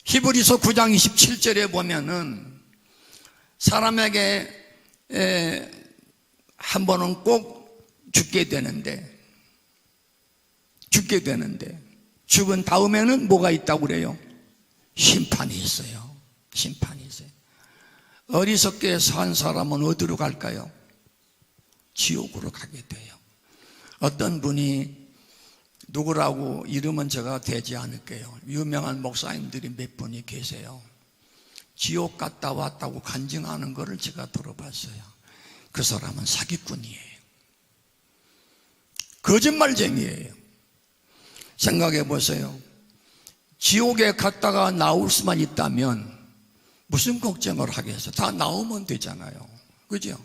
히브리서 9장 27절에 보면은 사람에게 한 번은 꼭 죽게 되는데 죽은 다음에는 뭐가 있다고 그래요? 심판이 있어요. 심판이 있어요. 어리석게 산 사람은 어디로 갈까요? 지옥으로 가게 돼요. 어떤 분이, 누구라고 이름은 제가 대지 않을게요, 유명한 목사님들이 몇 분이 계세요. 지옥 갔다 왔다고 간증하는 것을 제가 들어봤어요. 그 사람은 사기꾼이에요. 거짓말쟁이에요. 생각해 보세요. 지옥에 갔다가 나올 수만 있다면 무슨 걱정을 하겠어요? 다 나오면 되잖아요. 그죠?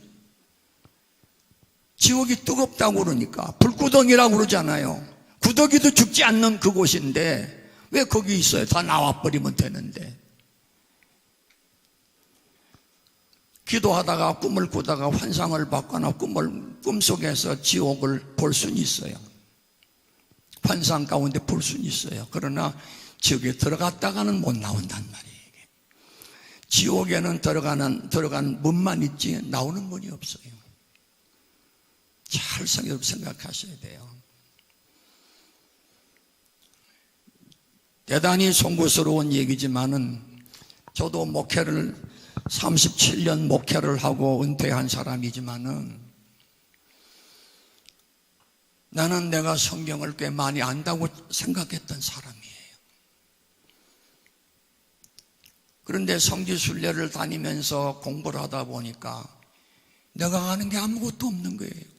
지옥이 뜨겁다고 그러니까, 불구덩이라고 그러잖아요. 구더기도 죽지 않는 그곳인데 왜 거기 있어요? 다 나와버리면 되는데. 기도하다가 꿈을 꾸다가 환상을 받거나 꿈속에서 지옥을 볼 수는 있어요. 환상 가운데 볼 수는 있어요. 그러나 지옥에 들어갔다가는 못 나온단 말이에요. 지옥에는 들어간 문만 있지 나오는 문이 없어요. 잘 생각하셔야 돼요. 대단히 송구스러운 얘기지만은, 저도 목회를 37년 목회를 하고 은퇴한 사람이지만은, 나는 내가 성경을 꽤 많이 안다고 생각했던 사람이에요. 그런데 성지순례를 다니면서 공부를 하다 보니까 내가 아는 게 아무것도 없는 거예요.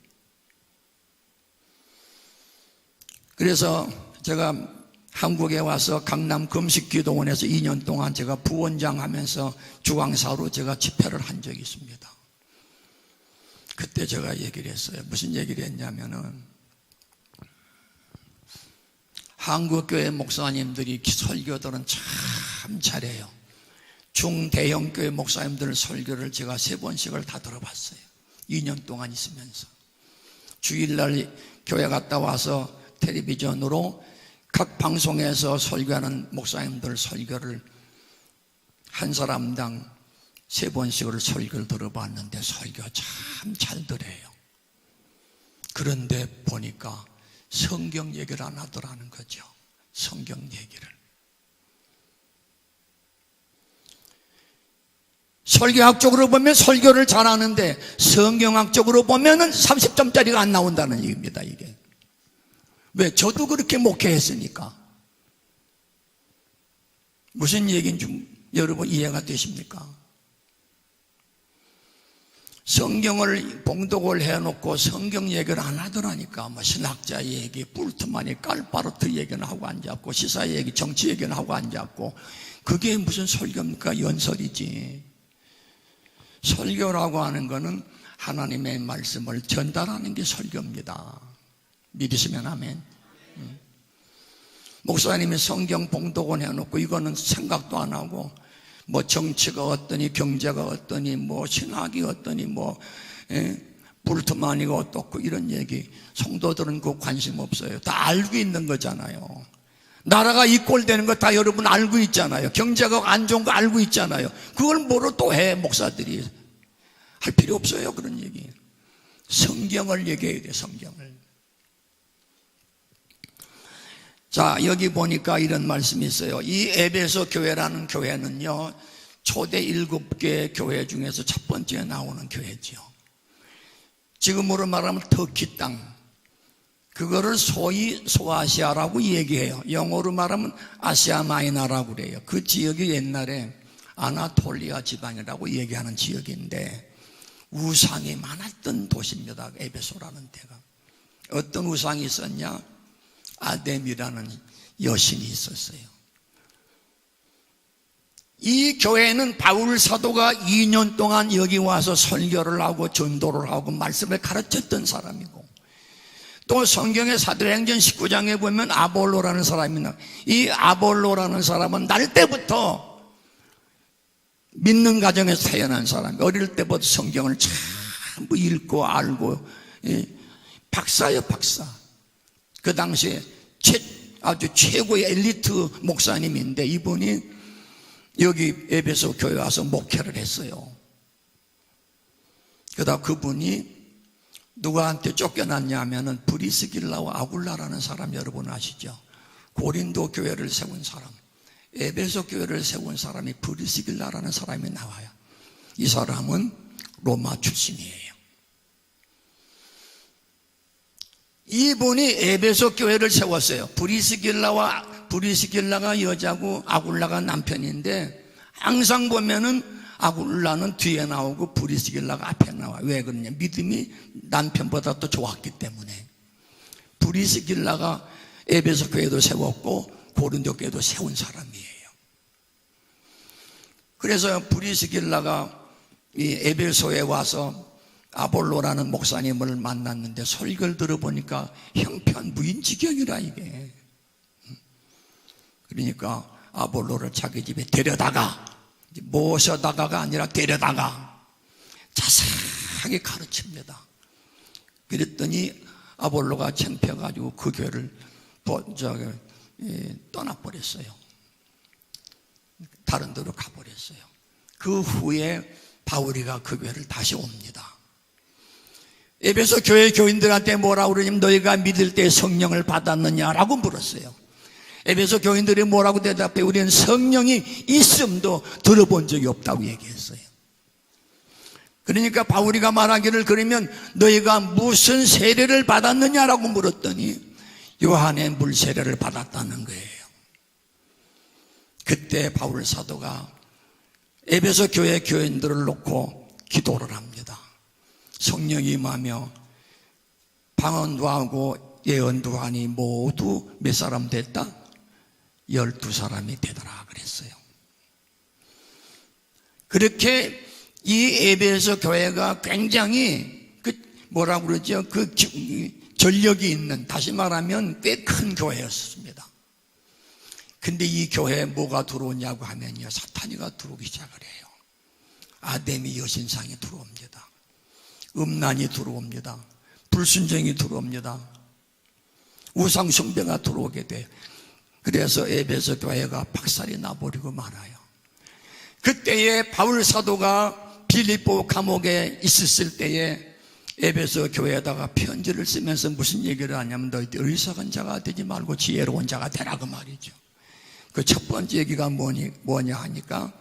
그래서 제가 한국에 와서 강남 금식기도원에서 2년 동안 제가 부원장 하면서 주강사로 제가 집회를 한 적이 있습니다. 그때 제가 얘기를 했어요. 무슨 얘기를 했냐면은, 한국교회 목사님들이 설교들은 참 잘해요. 중대형교회 목사님들 설교를 제가 3번씩을 다 들어봤어요. 2년 동안 있으면서. 주일날 교회 갔다 와서 텔레비전으로 각 방송에서 설교하는 목사님들 설교를 한 사람당 3번씩을 설교를 들어봤는데 설교 참 잘 들어요. 그런데 보니까 성경 얘기를 안 하더라는 거죠. 성경 얘기를. 설교학적으로 보면 설교를 잘하는데 성경학적으로 보면은 30점짜리가 안 나온다는 얘기입니다, 이게. 왜? 저도 그렇게 목회했으니까. 무슨 얘기인지 여러분 이해가 되십니까? 성경을 봉독을 해놓고 성경 얘기를 안 하더라니까. 뭐 신학자 얘기, 뿔트만이 깔바르트 얘기는 하고 앉았고, 시사 얘기, 정치 얘기는 하고 앉았고, 그게 무슨 설교입니까? 연설이지. 설교라고 하는 것은 하나님의 말씀을 전달하는 게 설교입니다. 믿으시면 아멘. 목사님이 성경 봉독원 해놓고 이거는 생각도 안 하고 뭐 정치가 어떠니 경제가 어떠니 뭐 신학이 어떠니 뭐 불트만이가 어떻고 이런 얘기 성도들은 그 관심 없어요. 다 알고 있는 거잖아요. 나라가 이 꼴 되는 거 다 여러분 알고 있잖아요. 경제가 안 좋은 거 알고 있잖아요. 그걸 뭐로 또 해 목사들이. 할 필요 없어요 그런 얘기. 성경을 얘기해야 돼 성경을. 자 여기 보니까 이런 말씀이 있어요. 이 에베소 교회라는 교회는요 초대 7개 교회 중에서 첫 번째에 나오는 교회죠. 지금으로 말하면 터키 땅, 그거를 소위 소아시아라고 얘기해요. 영어로 말하면 아시아 마이너라고 그래요. 그 지역이 옛날에 아나톨리아 지방이라고 얘기하는 지역인데 우상이 많았던 도시입니다. 에베소라는 데가. 어떤 우상이 있었냐? 아데미라는 여신이 있었어요. 이 교회는 바울 사도가 2년 동안 여기 와서 설교를 하고 전도를 하고 말씀을 가르쳤던 사람이고, 또 성경의 사도행전 19장에 보면 아볼로라는 사람이 나와요. 이 아볼로라는 사람은 날 때부터 믿는 가정에서 태어난 사람이, 어릴 때부터 성경을 전부 읽고 알고, 박사예요 박사. 그 당시에 아주 최고의 엘리트 목사님인데 이분이 여기 에베소 교회 와서 목회를 했어요. 그러다 그분이 누구한테 쫓겨났냐 하면은 브리스길라와 아굴라라는 사람 여러분 아시죠? 고린도 교회를 세운 사람, 에베소 교회를 세운 사람이 브리스길라라는 사람이 나와요. 이 사람은 로마 출신이에요. 이분이 에베소 교회를 세웠어요. 브리스길라가 여자고 아굴라가 남편인데 항상 보면은 아굴라는 뒤에 나오고 브리스길라가 앞에 나와요. 왜 그러냐? 믿음이 남편보다 더 좋았기 때문에. 브리스길라가 에베소 교회도 세웠고 고린도 교회도 세운 사람이에요. 그래서 브리스길라가 이 에베소에 와서 아볼로라는 목사님을 만났는데 설교를 들어보니까 형편무인지경이라 이게. 그러니까 아볼로를 자기 집에 데려다가, 모셔다가가 아니라 데려다가 자세하게 가르칩니다. 그랬더니 아볼로가 창피해가지고 그 교회를 떠나버렸어요. 다른 데로 가버렸어요. 그 후에 바울이가 그 교회를 다시 옵니다. 에베소 교회 교인들한테 뭐라고 그러냐면 너희가 믿을 때 성령을 받았느냐라고 물었어요. 에베소 교인들이 뭐라고 대답해? 우리는 성령이 있음도 들어본 적이 없다고 얘기했어요. 그러니까 바울이가 말하기를 그러면 너희가 무슨 세례를 받았느냐라고 물었더니 요한의 물 세례를 받았다는 거예요. 그때 바울 사도가 에베소 교회 교인들을 놓고 기도를 합니다. 성령이 임하며 방언도 하고 예언도 하니 모두 몇 사람 됐다? 12사람이 되더라 그랬어요. 그렇게 이 에베소 교회가 굉장히 뭐라고 그러죠? 전력이 있는, 다시 말하면 꽤 큰 교회였습니다. 근데 이 교회에 뭐가 들어오냐고 하면요, 사탄이가 들어오기 시작을 해요. 아데미 여신상이 들어옵니다. 음란이 들어옵니다. 불순종이 들어옵니다. 우상 숭배가 들어오게 돼요. 그래서 에베소 교회가 박살이 나버리고 말아요. 그때에 바울 사도가 빌립보 감옥에 있었을 때에 에베소 교회에다가 편지를 쓰면서 무슨 얘기를 하냐면 너희들 어리석은 자가 되지 말고 지혜로운 자가 되라 그 말이죠. 그 첫 번째 얘기가 뭐냐 하니까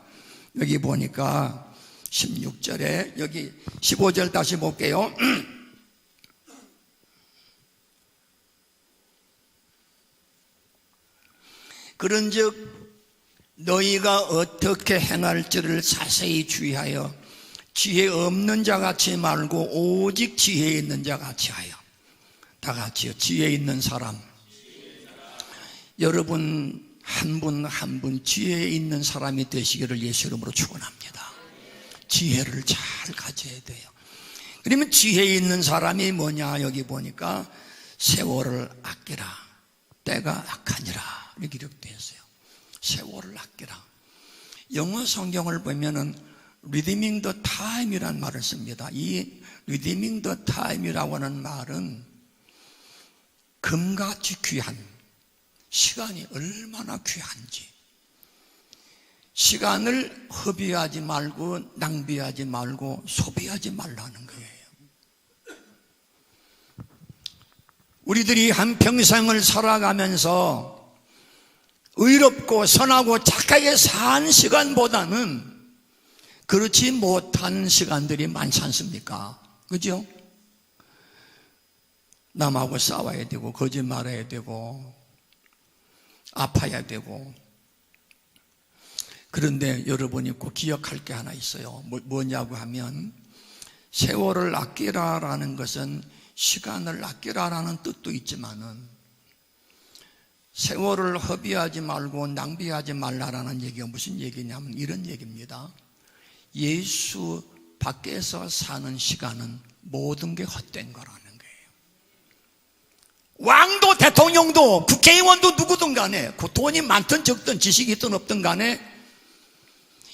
여기 보니까 16절에 여기 15절 다시 볼게요. 그런즉 너희가 어떻게 행할지를 자세히 주의하여 지혜 없는 자 같이 말고 오직 지혜 있는 자 같이 하여. 다 같이요. 지혜 있는 사람. 여러분 한 분 한 분 지혜 있는 사람이 되시기를 예수 이름으로 축원합니다. 지혜를 잘 가져야 돼요. 그러면 지혜 있는 사람이 뭐냐, 여기 보니까 세월을 아끼라, 때가 악하니라 이렇게 기록되어 있어요. 세월을 아끼라. 영어 성경을 보면은 redeeming the time이라는 말을 씁니다. 이 redeeming the time이라고 하는 말은 금같이 귀한, 시간이 얼마나 귀한지, 시간을 허비하지 말고 낭비하지 말고 소비하지 말라는 거예요. 우리들이 한평생을 살아가면서 의롭고 선하고 착하게 산 시간보다는 그렇지 못한 시간들이 많지 않습니까? 그죠? 남하고 싸워야 되고 거짓말해야 되고 아파야 되고. 그런데 여러분이 꼭 기억할 게 하나 있어요. 뭐냐고 하면 세월을 아끼라라는 것은 시간을 아끼라라는 뜻도 있지만은 세월을 허비하지 말고 낭비하지 말라라는 얘기가 무슨 얘기냐면 이런 얘기입니다. 예수 밖에서 사는 시간은 모든 게 헛된 거라는 거예요. 왕도 대통령도 국회의원도 누구든 간에 그 돈이 많든 적든 지식이 있든 없든 간에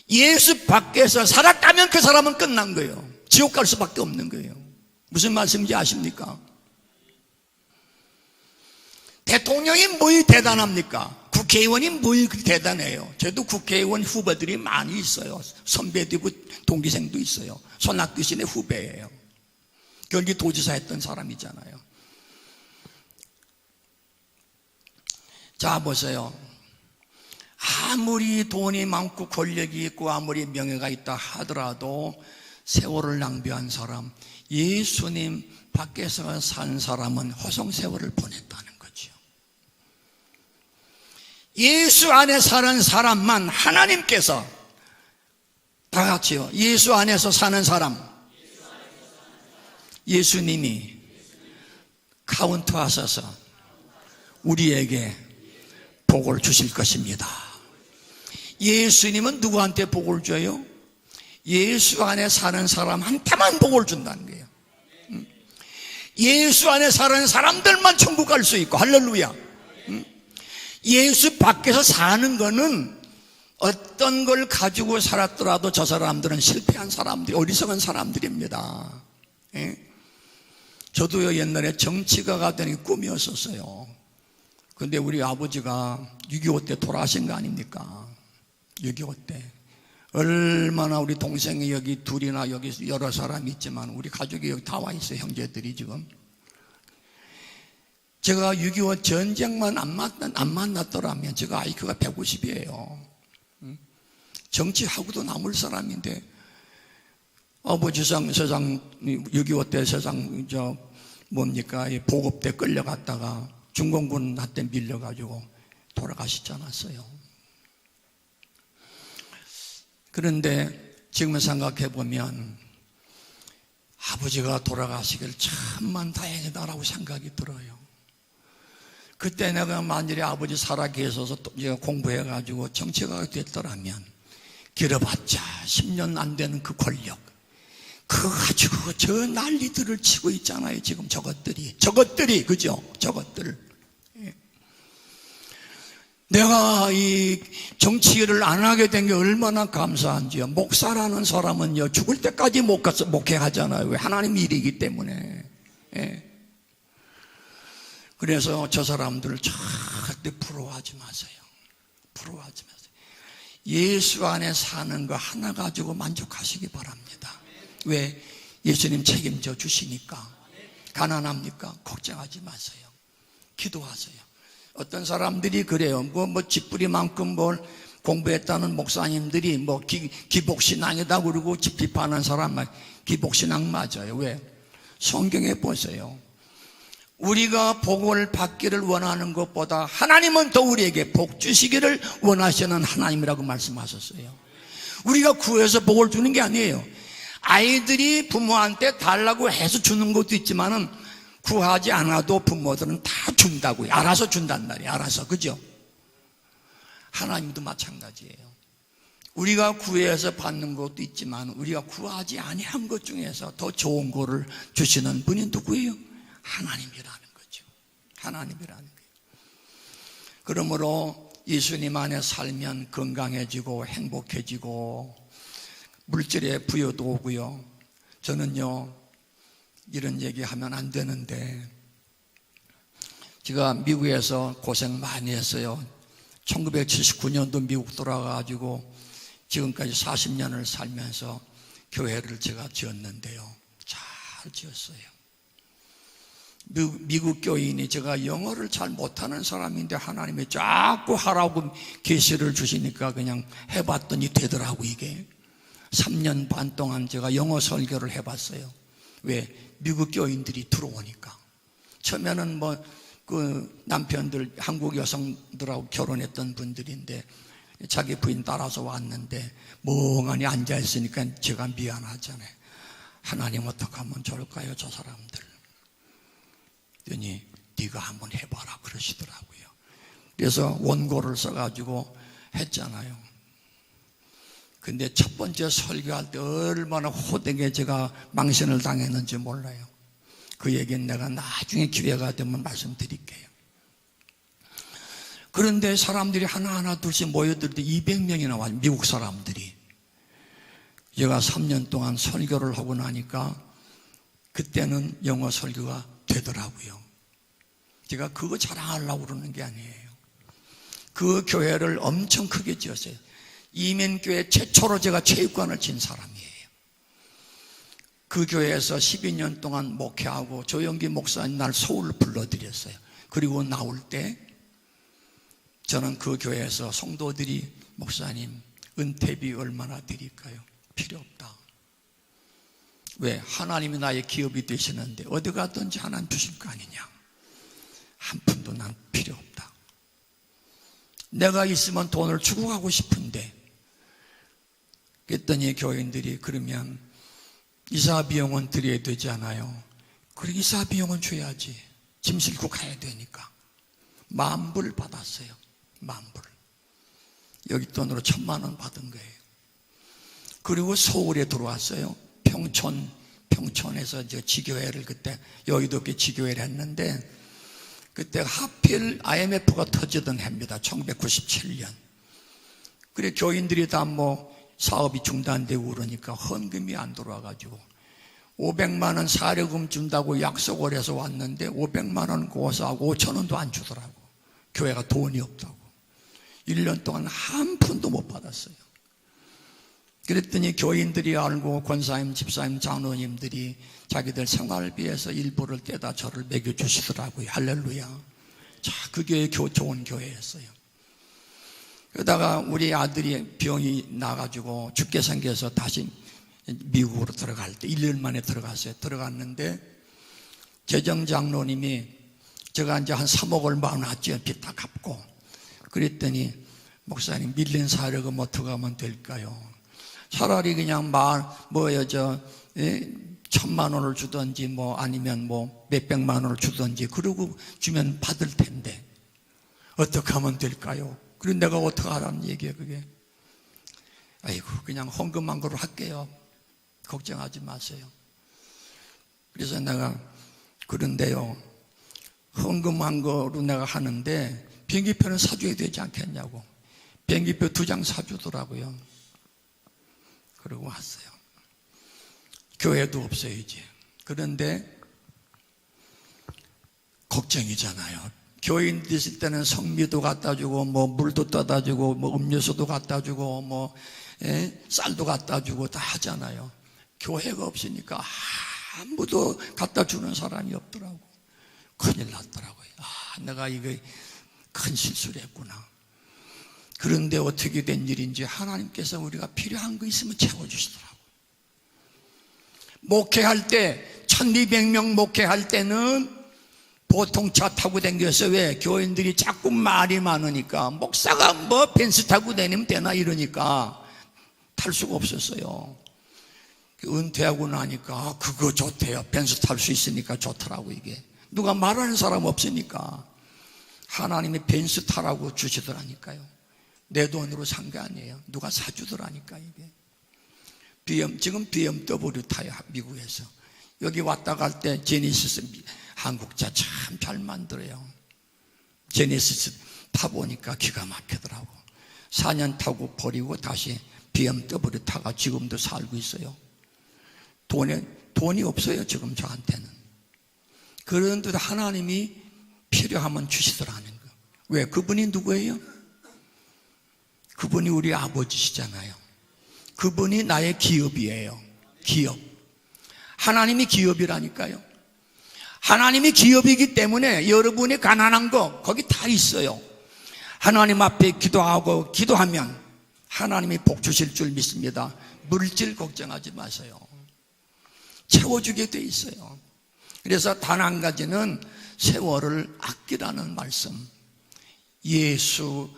예수 밖에서 살았다면 그 사람은 끝난 거예요. 지옥 갈 수밖에 없는 거예요. 무슨 말씀인지 아십니까? 대통령이 뭐이 대단합니까? 국회의원이 뭐이 대단해요? 저도 국회의원 후배들이 많이 있어요. 선배도 있고 동기생도 있어요. 손학규 씨네 후배예요. 경기도지사 했던 사람이잖아요. 자, 보세요. 아무리 돈이 많고 권력이 있고 아무리 명예가 있다 하더라도 세월을 낭비한 사람, 예수님 밖에서 산 사람은 허송세월을 보냈다는 거죠. 예수 안에 사는 사람만 하나님께서 다 같이요. 예수 안에서 사는 사람, 예수님이 카운트하셔서 우리에게 복을 주실 것입니다. 예수님은 누구한테 복을 줘요? 예수 안에 사는 사람한테만 복을 준다는 거예요. 예수 안에 사는 사람들만 천국 갈 수 있고, 할렐루야. 예수 밖에서 사는 거는 어떤 걸 가지고 살았더라도 저 사람들은 실패한 사람들이, 어리석은 사람들입니다. 저도요, 옛날에 정치가가 되는 게 꿈이었었어요. 근데 우리 아버지가 6.25 때 돌아가신 거 아닙니까? 6.25 때. 얼마나 우리 동생이 여기 둘이나 여기 여러 사람이 있지만 우리 가족이 여기 다 와 있어요. 형제들이 지금. 제가 6.25 전쟁만 안 만났더라면 제가 IQ가 150이에요. 정치하고도 남을 사람인데 아버지 세상 6.25 때 세상 뭡니까 보급대 끌려갔다가 중공군한테 밀려가지고 돌아가시지 않았어요. 그런데 지금 생각해보면 아버지가 돌아가시길 참만 다행이다라고 생각이 들어요. 그때 내가 만일에 아버지 살아 계셔서 공부해가지고 정치가가 됐더라면 길어봤자 10년 안 되는 그 권력, 그거 가지고 저 난리들을 치고 있잖아요. 지금 저것들이 그죠? 저것들. 내가 이 정치를 안 하게 된 게 얼마나 감사한지요. 목사라는 사람은요, 죽을 때까지 목회하잖아요. 왜? 하나님 일이기 때문에. 그래서 저 사람들을 절대 부러워하지 마세요. 부러워하지 마세요. 예수 안에 사는 거 하나 가지고 만족하시기 바랍니다. 왜? 예수님 책임져 주시니까. 가난합니까? 걱정하지 마세요. 기도하세요. 어떤 사람들이 그래요. 뭐 집부리만큼 뭘 공부했다는 목사님들이 기복신앙이다 그러고 비판하는 사람만 기복신앙 맞아요. 왜? 성경에 보세요. 우리가 복을 받기를 원하는 것보다 하나님은 더 우리에게 복 주시기를 원하시는 하나님이라고 말씀하셨어요. 우리가 구해서 복을 주는 게 아니에요. 아이들이 부모한테 달라고 해서 주는 것도 있지만은 구하지 않아도 부모들은 다 준다고요. 알아서 준단 말이에요. 알아서. 그죠? 하나님도 마찬가지예요. 우리가 구해서 받는 것도 있지만 우리가 구하지 아니한 것 중에서 더 좋은 거를 주시는 분이 누구예요? 하나님이라는 거죠. 하나님이라는 거예요. 그러므로 예수님 안에 살면 건강해지고 행복해지고 물질의 부여도 오고요. 저는요, 이런 얘기하면 안 되는데 제가 미국에서 고생 많이 했어요. 1979년도 미국 돌아가가지고 지금까지 40년을 살면서 교회를 제가 지었는데요. 잘 지었어요. 미국 교인이, 제가 영어를 잘 못하는 사람인데 하나님이 자꾸 하라고 계시를 주시니까 그냥 해봤더니 되더라고. 이게 3년 반 동안 제가 영어 설교를 해봤어요. 왜? 미국 교인들이 들어오니까. 처음에는 남편들, 한국 여성들하고 결혼했던 분들인데 자기 부인 따라서 왔는데 멍하니 앉아있으니까 제가 미안하잖아요. 하나님 어떻게 하면 좋을까요, 저 사람들? 그러니 네가 한번 해봐라 그러시더라고요. 그래서 원고를 써가지고 했잖아요. 근데 첫 번째 설교할 때 얼마나 호되게 제가 망신을 당했는지 몰라요. 그 얘기는 내가 나중에 기회가 되면 말씀드릴게요. 그런데 사람들이 하나하나 둘씩 모여들 때 200명이나 와요. 미국 사람들이. 제가 3년 동안 설교를 하고 나니까 그때는 영어 설교가 되더라고요. 제가 그거 자랑하려고 그러는 게 아니에요. 그 교회를 엄청 크게 지었어요. 이민교회 최초로 제가 체육관을 진 사람이에요. 그 교회에서 12년 동안 목회하고 조영기 목사님 날 서울로 불러드렸어요. 그리고 나올 때 저는 그 교회에서 성도들이 목사님 은퇴비 얼마나 드릴까요? 필요 없다. 왜? 하나님이 나의 기업이 되시는데 어디 가든지 하나님 주실 거 아니냐. 한 푼도 난 필요 없다. 내가 있으면 돈을 주고 가고 싶은데. 그랬더니 교인들이 그러면 이사 비용은 드려야 되지 않아요? 그래, 이사 비용은 줘야지. 짐 싣고 가야 되니까. 10,000불 받았어요. 10,000불. 여기 돈으로 1,000,000원 받은 거예요. 그리고 서울에 들어왔어요. 평촌에서 지교회를 그때 여의도에 지교회를 했는데 그때 하필 IMF가 터지던 해입니다. 1997년. 그래 교인들이 다 사업이 중단되고 그러니까 헌금이 안 들어와가지고 500만 원 사료금 준다고 약속을 해서 왔는데 500만 원 고사하고 5,000원도 안 주더라고. 교회가 돈이 없다고. 1년 동안 한 푼도 못 받았어요. 그랬더니 교인들이 알고 권사님, 집사님, 장로님들이 자기들 생활비에서 일부를 떼다 저를 먹여주시더라고요. 할렐루야. 자, 그 교회 좋은 교회였어요. 그러다가 우리 아들이 병이 나가지고 죽게 생겨서 다시 미국으로 들어갈 때 1년 만에 들어갔어요. 들어갔는데 재정장로님이 제가 이제 한 3억을 모아놨죠. 빚 다 갚고. 그랬더니 목사님 밀린 사료금 어떻게 하면 될까요? 차라리 그냥 1,000만 원을 주든지 아니면 몇백만 원을 주든지 그러고 주면 받을 텐데 어떻게 하면 될까요? 그리고 내가 어떻게 하라는 얘기예요, 그게. 아이고, 그냥 헌금한 거로 할게요. 걱정하지 마세요. 그래서 내가, 그런데요, 헌금한 거로 내가 하는데 비행기표는 사줘야 되지 않겠냐고. 비행기표 2장 사주더라고요. 그러고 왔어요. 교회도 없어요, 이제. 그런데 걱정이잖아요. 교인 있을 때는 성미도 갖다 주고 물도 떠다 주고 음료수도 갖다 주고 쌀도 갖다 주고 다 하잖아요. 교회가 없으니까 아무도 갖다 주는 사람이 없더라고. 큰일 났더라고요. 내가 이거 큰 실수를 했구나. 그런데 어떻게 된 일인지 하나님께서 우리가 필요한 거 있으면 채워주시더라고. 목회할 때 1,200명 목회할 때는 보통 차 타고 다녔어요. 왜? 교인들이 자꾸 말이 많으니까 목사가 벤츠 타고 다니면 되나 이러니까 탈 수가 없었어요. 은퇴하고 나니까 그거 좋대요. 벤츠 탈 수 있으니까 좋더라고. 이게 누가 말하는 사람 없으니까 하나님이 벤츠 타라고 주시더라니까요. 내 돈으로 산 게 아니에요. 누가 사주더라니까 이게. 지금 BMW 타요, 미국에서. 여기 왔다 갈 때 제네시스, 한국차 참 잘 만들어요. 제네시스 타보니까 기가 막히더라고. 4년 타고 버리고 다시 BMW 타가 지금도 살고 있어요. 돈이 없어요, 지금 저한테는. 그런데도 하나님이 필요하면 주시더라는 거. 왜? 그분이 누구예요? 그분이 우리 아버지시잖아요. 그분이 나의 기업이에요. 기업. 하나님이 기업이라니까요. 하나님이 기업이기 때문에 여러분이 가난한 거 거기 다 있어요. 하나님 앞에 기도하면 하나님이 복 주실 줄 믿습니다. 물질 걱정하지 마세요. 채워주게 돼 있어요. 그래서 단 한 가지는 세월을 아끼라는 말씀. 예수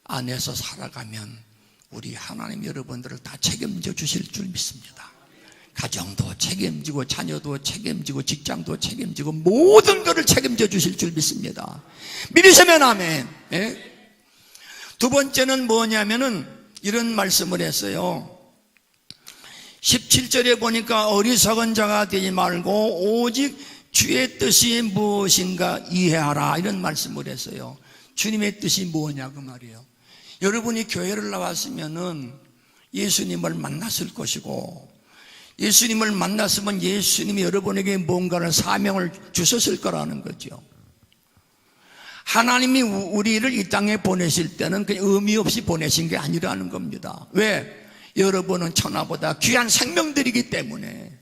안에서 살아가면 우리 하나님 여러분들을 다 책임져 주실 줄 믿습니다. 가정도 책임지고 자녀도 책임지고 직장도 책임지고 모든 것을 책임져 주실 줄 믿습니다. 믿으시면 아멘. 예? 두 번째는 뭐냐면은 이런 말씀을 했어요. 17절에 보니까 어리석은 자가 되지 말고 오직 주의 뜻이 무엇인가 이해하라, 이런 말씀을 했어요. 주님의 뜻이 뭐냐 그 말이에요. 여러분이 교회를 나왔으면은 예수님을 만났을 것이고, 예수님을 만났으면 예수님이 여러분에게 뭔가를 사명을 주셨을 거라는 거죠. 하나님이 우리를 이 땅에 보내실 때는 그냥 의미 없이 보내신 게 아니라는 겁니다. 왜? 여러분은 천하보다 귀한 생명들이기 때문에.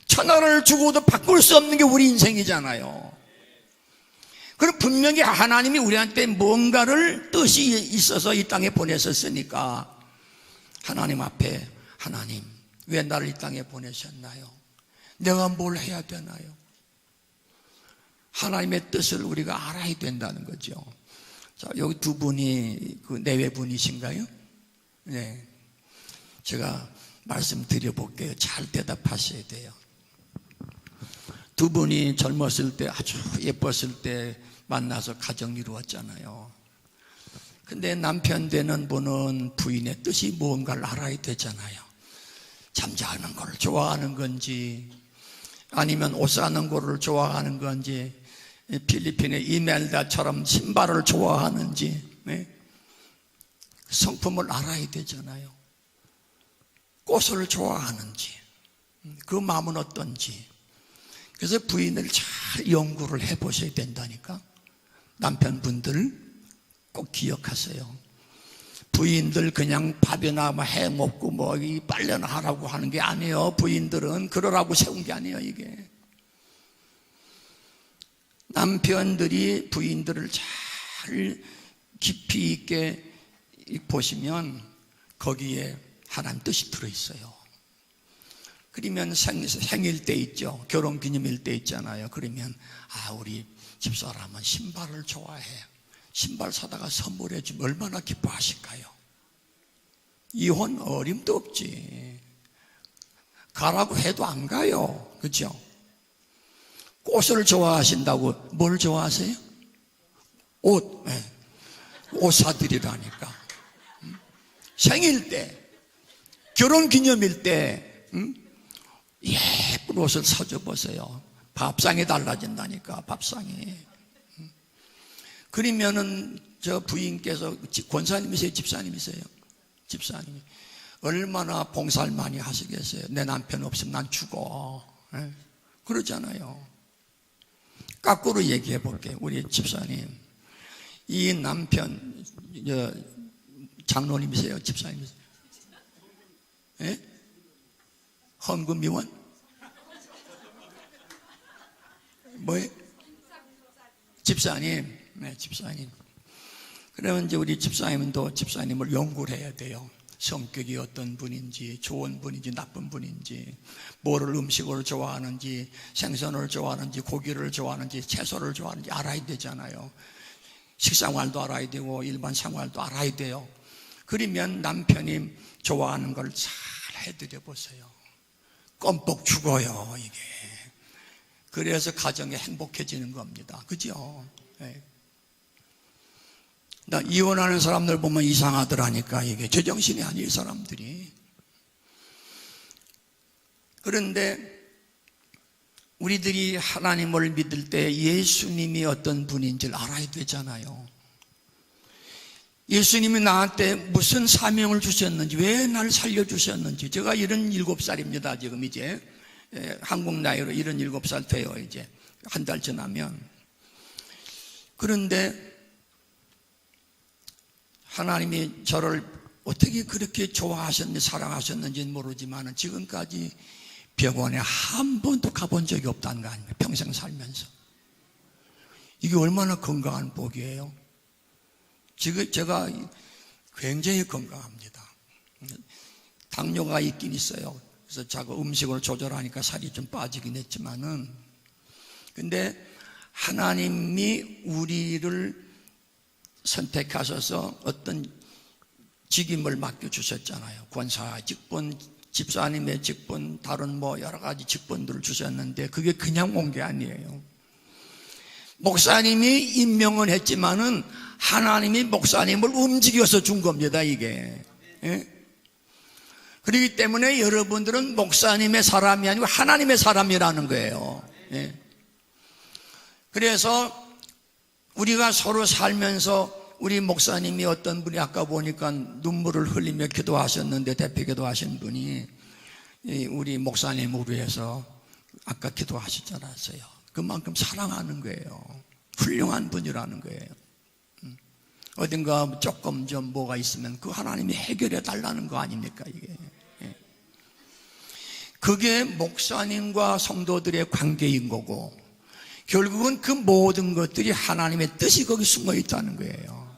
천하를 주고도 바꿀 수 없는 게 우리 인생이잖아요. 그럼 분명히 하나님이 우리한테 뭔가를 뜻이 있어서 이 땅에 보내셨으니까 하나님 앞에, 하나님 왜 나를 이 땅에 보내셨나요? 내가 뭘 해야 되나요? 하나님의 뜻을 우리가 알아야 된다는 거죠. 자, 여기 두 분이 그 내외 분이신가요? 네. 제가 말씀드려 볼게요. 잘 대답하셔야 돼요. 두 분이 젊었을 때, 아주 예뻤을 때 만나서 가정 이루었잖아요. 근데 남편 되는 분은 부인의 뜻이 뭔가를 알아야 되잖아요. 잠자는 걸 좋아하는 건지, 아니면 옷 사는 거를 좋아하는 건지, 필리핀의 이멜다처럼 신발을 좋아하는지, 네? 성품을 알아야 되잖아요. 꽃을 좋아하는지, 그 마음은 어떤지. 그래서 부인을 잘 연구를 해보셔야 된다니까. 남편분들 꼭 기억하세요. 부인들 그냥 밥이나 해 먹고 이 빨래나 하라고 하는 게 아니에요. 부인들은 그러라고 세운 게 아니에요, 이게. 남편들이 부인들을 잘 깊이 있게 보시면 거기에 하나님 뜻이 들어있어요. 그러면 생일 때 있죠. 결혼기념일 때 있잖아요. 그러면 우리 집사람은 신발을 좋아해. 신발 사다가 선물해 주면 얼마나 기뻐하실까요? 이혼 어림도 없지. 가라고 해도 안 가요. 그렇죠? 꽃을 좋아하신다고 뭘 좋아하세요? 옷. 네. 옷 사드리라니까. 생일 때, 결혼기념일 때 예쁜 옷을 사줘 보세요. 밥상이 달라진다니까. 밥상이. 그러면은 저 부인께서 권사님이세요? 집사님이세요? 집사님이. 얼마나 봉사를 많이 하시겠어요? 내 남편 없으면 난 죽어. 네? 그러잖아요. 거꾸로 얘기해 볼게요. 우리 집사님, 이 남편 장로님이세요? 집사님이세요? 예? 헌금미원? 뭐예요? 집사님. 네, 집사님. 그러면 이제 우리 집사님도 집사님을 연구를 해야 돼요. 성격이 어떤 분인지, 좋은 분인지, 나쁜 분인지, 뭐를 음식을 좋아하는지, 생선을 좋아하는지, 고기를 좋아하는지, 채소를 좋아하는지 알아야 되잖아요. 식생활도 알아야 되고 일반 생활도 알아야 돼요. 그러면 남편이 좋아하는 걸 잘 해드려 보세요. 껌뻑 죽어요, 이게. 그래서 가정이 행복해지는 겁니다. 그죠? 네. 나 이혼하는 사람들 보면 이상하더라니까. 이게 제정신이 아닐 사람들이. 그런데 우리들이 하나님을 믿을 때 예수님이 어떤 분인지를 알아야 되잖아요. 예수님이 나한테 무슨 사명을 주셨는지, 왜 날 살려주셨는지. 제가 77살입니다 지금 이제. 한국 나이로 77살 돼요 이제. 한 달 지나면. 그런데 하나님이 저를 어떻게 그렇게 좋아하셨는지 사랑하셨는지는 모르지만 지금까지 병원에 한 번도 가본 적이 없다는 거 아닙니까? 평생 살면서. 이게 얼마나 건강한 복이에요. 지금 제가 굉장히 건강합니다. 당뇨가 있긴 있어요. 그래서 자꾸 음식을 조절하니까 살이 좀 빠지긴 했지만은, 근데 하나님이 우리를 선택하셔서 어떤 직임을 맡겨주셨잖아요. 권사 직분, 집사님의 직분, 다른 뭐 여러 가지 직분들을 주셨는데 그게 그냥 온 게 아니에요. 목사님이 임명은 했지만은 하나님이 목사님을 움직여서 준 겁니다, 이게. 예? 그렇기 때문에 여러분들은 목사님의 사람이 아니고 하나님의 사람이라는 거예요. 예? 그래서 우리가 서로 살면서 우리 목사님이 어떤 분이 아까 보니까 눈물을 흘리며 기도하셨는데, 대표 기도하신 분이 우리 목사님을 위해서 아까 기도하셨잖아요. 그만큼 사랑하는 거예요. 훌륭한 분이라는 거예요. 어딘가 조금 좀 뭐가 있으면 그 하나님이 해결해 달라는 거 아닙니까 이게. 그게 목사님과 성도들의 관계인 거고, 결국은 그 모든 것들이 하나님의 뜻이 거기 숨어 있다는 거예요.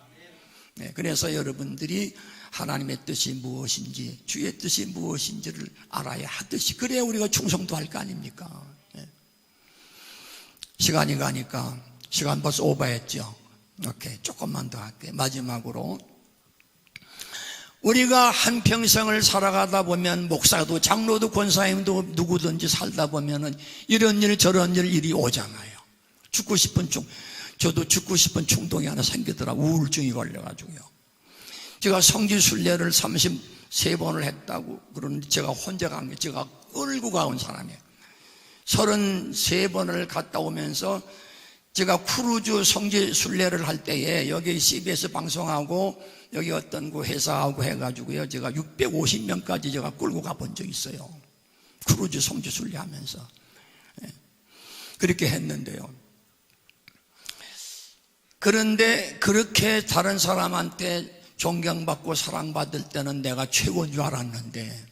그래서 여러분들이 하나님의 뜻이 무엇인지, 주의 뜻이 무엇인지를 알아야 하듯이, 그래야 우리가 충성도 할 거 아닙니까? 시간이 가니까, 시간 벌써 오버했죠. 오케이, 조금만 더 할게요. 마지막으로, 우리가 한평생을 살아가다 보면 목사도 장로도 권사님도 누구든지 살다 보면은 이런 일 저런 일이 오잖아요. 죽고 싶은 저도 죽고 싶은 충동이 하나 생기더라고요. 우울증이 걸려가지고요. 제가 성지순례를 33번을 했다고 그러는데 제가 혼자 간 게, 제가 끌고 가온 사람이에요. 33번을 갔다 오면서 제가 크루즈 성지순례를 할 때에 여기 CBS 방송하고 여기 어떤 그 회사하고 해가지고요, 제가 650명까지 제가 끌고 가본 적이 있어요. 크루즈 성지순례 하면서. 그렇게 했는데요. 그런데 그렇게 다른 사람한테 존경받고 사랑받을 때는 내가 최고인 줄 알았는데,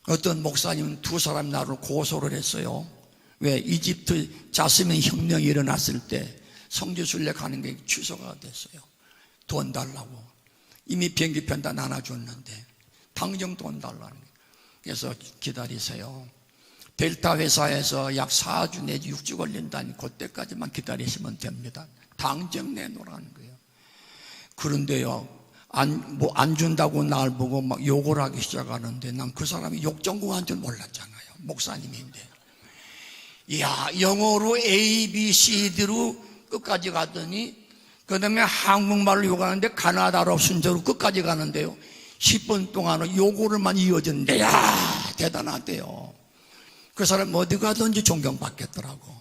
어떤 목사님은 두 사람 나를 고소를 했어요. 왜? 이집트 자스민 혁명이 일어났을 때 성지순례 가는 게 취소가 됐어요. 돈 달라고. 이미 비행기편 다 나눠줬는데 당장 돈 달라는 거예요. 그래서 기다리세요. 델타 회사에서 약 4주 내지 6주 걸린다니 그때까지만 기다리시면 됩니다. 당장 내놓으라는 거예요. 그런데요, 안 준다고 날 보고 막 욕을 하기 시작하는데, 난 그 사람이 욕전공한 줄 몰랐잖아요. 목사님인데. 이야, 영어로 A, B, C, D로 끝까지 가더니, 그 다음에 한국말로 욕하는데 가나다로 순서로 끝까지 가는데요, 10분 동안은 요거를만 이어졌는데, 야, 대단하대요. 그 사람 어디 가든지 존경받겠더라고.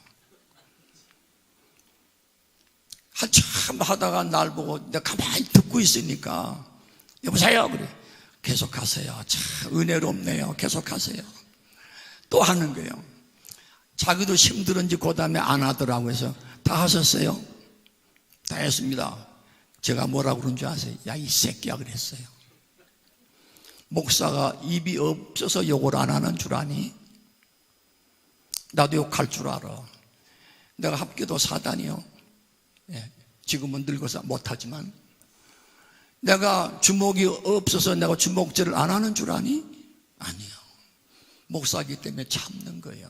한참 하다가 날 보고 내가 가만히 듣고 있으니까, 여보세요? 그래. 계속하세요. 참 은혜롭네요. 계속하세요. 또 하는 거예요. 자기도 힘들은지 그 다음에 안 하더라고. 해서 다 하셨어요? 다 했습니다. 제가 뭐라고 그런 줄 아세요? 야, 이 새끼야 그랬어요. 목사가 입이 없어서 욕을 안 하는 줄 아니? 나도 욕할 줄 알아. 내가 합기도 사단이요. 지금은 늙어서 못하지만, 내가 주먹이 없어서 내가 주먹질을 안 하는 줄 아니? 아니요. 목사기 때문에 참는 거예요.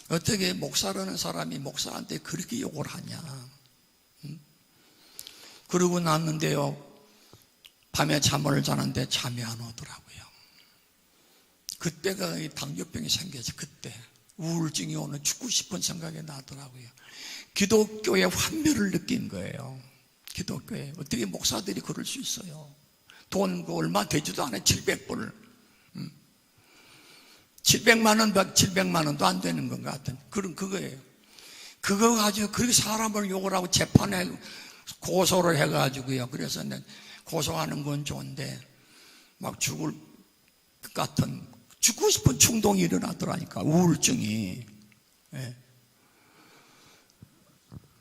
어떻게 목사라는 사람이 목사한테 그렇게 욕을 하냐? 그러고 났는데요, 밤에 잠을 자는데 잠이 안 오더라고요. 그때가 당뇨병이 생겨서, 그때 우울증이 오는, 죽고 싶은 생각이 나더라고요. 기독교의 환멸을 느낀 거예요. 기독교에. 어떻게 목사들이 그럴 수 있어요? 돈 얼마 되지도 않아요. 700불. 700만 원, 700만 원도 안 되는 것 같은 그거예요. 그거 가지고 그렇게 사람을 욕을 하고 재판에 고소를 해가지고요. 그래서 고소하는 건 좋은데 막 죽을 것 같은, 죽고 싶은 충동이 일어나더라니까. 우울증이. 예.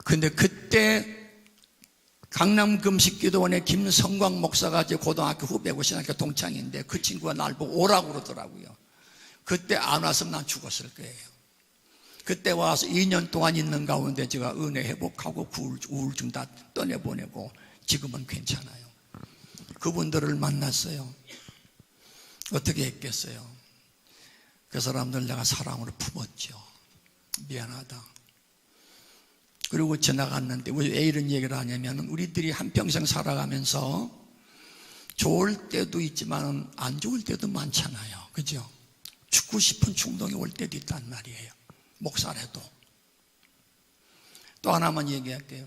근데 그때 강남 금식기도원의 김성광 목사가 제 고등학교 후배고 신학교 동창인데 그 친구가 날 보고 오라고 그러더라고요. 그때 안 왔으면 난 죽었을 거예요. 그때 와서 2년 동안 있는 가운데 제가 은혜 회복하고 우울증 다 떠내보내고 지금은 괜찮아요. 그분들을 만났어요. 어떻게 했겠어요? 그 사람들 내가 사랑으로 품었죠. 미안하다. 그리고 지나갔는데 왜 이런 얘기를 하냐면, 우리들이 한평생 살아가면서 좋을 때도 있지만 안 좋을 때도 많잖아요. 그죠? 죽고 싶은 충동이 올 때도 있단 말이에요. 목사라도. 또 하나만 얘기할게요.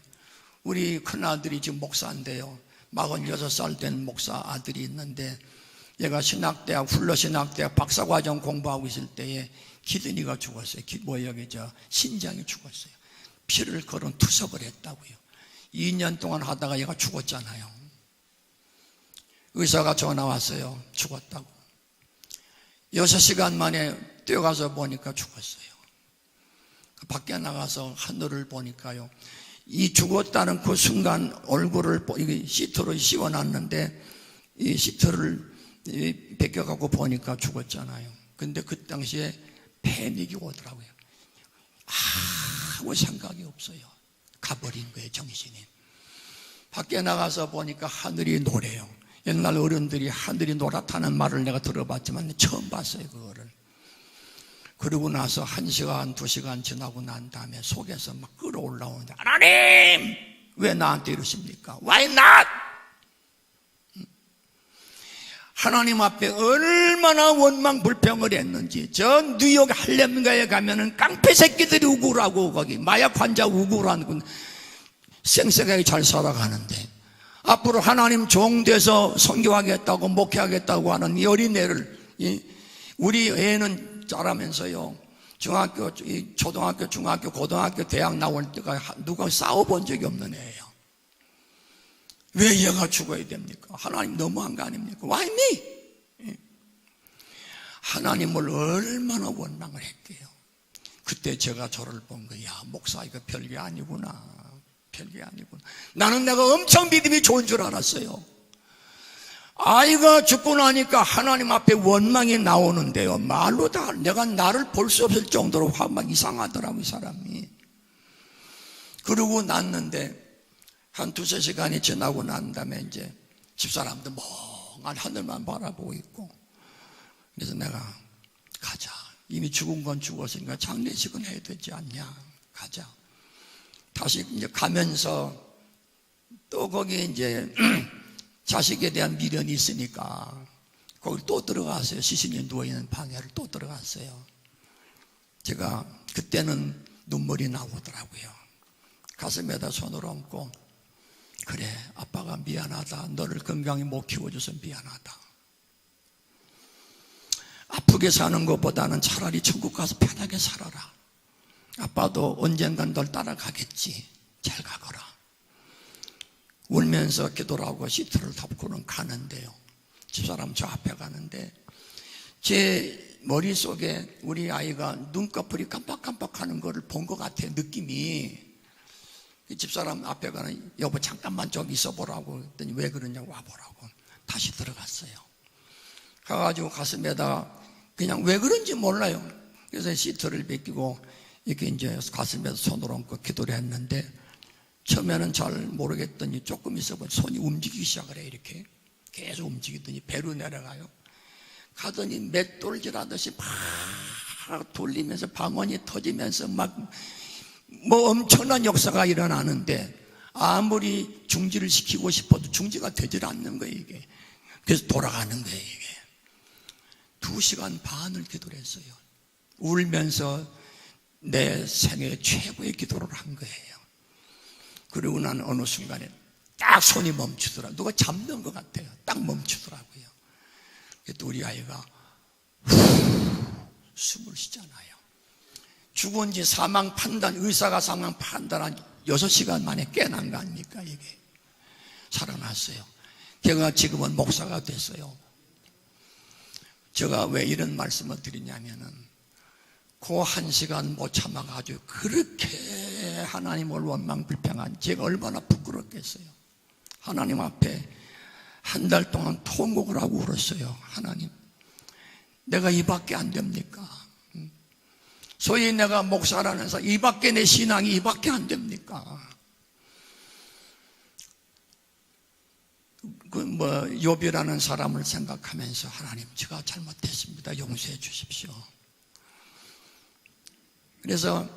우리 큰아들이 지금 목사인데요, 46살 된 목사 아들이 있는데, 얘가 신학대학, 훌러신학대학 박사과정 공부하고 있을 때에 키드니가 죽었어요. 신장이 죽었어요. 피를 걸은 투석을 했다고요. 2년 동안 하다가 얘가 죽었잖아요. 의사가 전화 왔어요. 죽었다고. 6시간 만에 뛰어가서 보니까 죽었어요. 밖에 나가서 하늘을 보니까요, 이 죽었다는 그 순간 얼굴을 시트로 씌워놨는데 이 시트를 벗겨갖고 보니까 죽었잖아요. 근데 그 당시에 패닉이 오더라고요. 아무 생각이 없어요. 가버린 거예요, 정신이. 밖에 나가서 보니까 하늘이 노래요. 옛날 어른들이 하늘이 노랗다는 말을 내가 들어봤지만 처음 봤어요, 그거를. 그러고 나서 1시간, 2시간 지나고 난 다음에 속에서 막 끌어올라오는데, 하나님! 왜 나한테 이러십니까? Why not? 하나님 앞에 얼마나 원망 불평을 했는지. 저 뉴욕 할렘가에 가면은 깡패 새끼들이 우구라고, 거기 마약 환자 우구라는 쌩쌩하게 잘 살아가는데, 앞으로 하나님 종 돼서 선교하겠다고 목회하겠다고 하는 이 어린애를, 우리 애는 자라면서요, 중학교, 초등학교, 중학교, 고등학교, 대학 나올 때가 누가 싸워본 적이 없는 애예요. 왜 얘가 죽어야 됩니까? 하나님 너무한 거 아닙니까? Why me? 하나님을 얼마나 원망을 했게요. 그때 제가 저를 본 거야. 목사, 이거 별게 아니구나. 별게 아니구나. 나는 내가 엄청 믿음이 좋은 줄 알았어요. 아이가 죽고 나니까 하나님 앞에 원망이 나오는데요, 말로 다 내가 나를 볼 수 없을 정도로 막 이상하더라고요, 사람이. 그러고 났는데 한 2-3시간이 지나고 난 다음에 이제 집사람도 멍한 하늘만 바라보고 있고, 그래서 내가 가자. 이미 죽은 건 죽었으니까 장례식은 해야 되지 않냐. 가자. 다시 이제 가면서 또 거기 이제 자식에 대한 미련이 있으니까 거기 또 들어갔어요. 시신이 누워있는 방에를 또 들어갔어요. 제가 그때는 눈물이 나오더라고요. 가슴에다 손을 얹고, 그래, 아빠가 미안하다. 너를 건강히 못 키워줘서 미안하다. 아프게 사는 것보다는 차라리 천국 가서 편하게 살아라. 아빠도 언젠간 널 따라가겠지. 잘 가거라. 울면서 기도를 하고 시트를 덮고는 가는데요, 집사람 저 앞에 가는데 제 머릿속에 우리 아이가 눈꺼풀이 깜빡깜빡하는 거를 본 것 같아요, 느낌이. 집사람 앞에 가는, 여보 잠깐만 저기 있어보라고 했더니 왜 그러냐고, 와보라고. 다시 들어갔어요. 가가지고 가슴에다 그냥 왜 그런지 몰라요. 그래서 시트를 벗기고 이렇게 이제 가슴에다 손을 얹고 기도를 했는데, 처음에는 잘 모르겠더니 조금 있어보니 손이 움직이기 시작을 해. 이렇게 계속 움직이더니 배로 내려가요. 가더니 맷돌질하듯이 막 돌리면서 방언이 터지면서 막 뭐 엄청난 역사가 일어나는데, 아무리 중지를 시키고 싶어도 중지가 되질 않는 거예요, 이게. 그래서 돌아가는 거예요, 이게. 2시간 반을 기도를 했어요. 울면서 내 생애 최고의 기도를 한 거예요. 그리고 난 어느 순간에 딱 손이 멈추더라고요. 누가 잡는 것 같아요. 딱 멈추더라고요. 또 우리 아이가 숨을 쉬잖아요. 죽은 지 사망 판단, 의사가 사망 판단한 6시간 만에 깨어난 거 아닙니까? 이게 살아났어요. 제가 지금은 목사가 됐어요. 제가 왜 이런 말씀을 드리냐면은 그 1시간 못 참아가지고 그렇게 하나님을 원망불평한 제가 얼마나 부끄럽겠어요. 하나님 앞에 한 달 동안 통곡을 하고 울었어요. 하나님, 내가 이밖에 안 됩니까? 소위 내가 목사라면서 이밖에 내 신앙이 이밖에 안 됩니까? 욥이라는 사람을 생각하면서 하나님, 제가 잘못했습니다. 용서해 주십시오. 그래서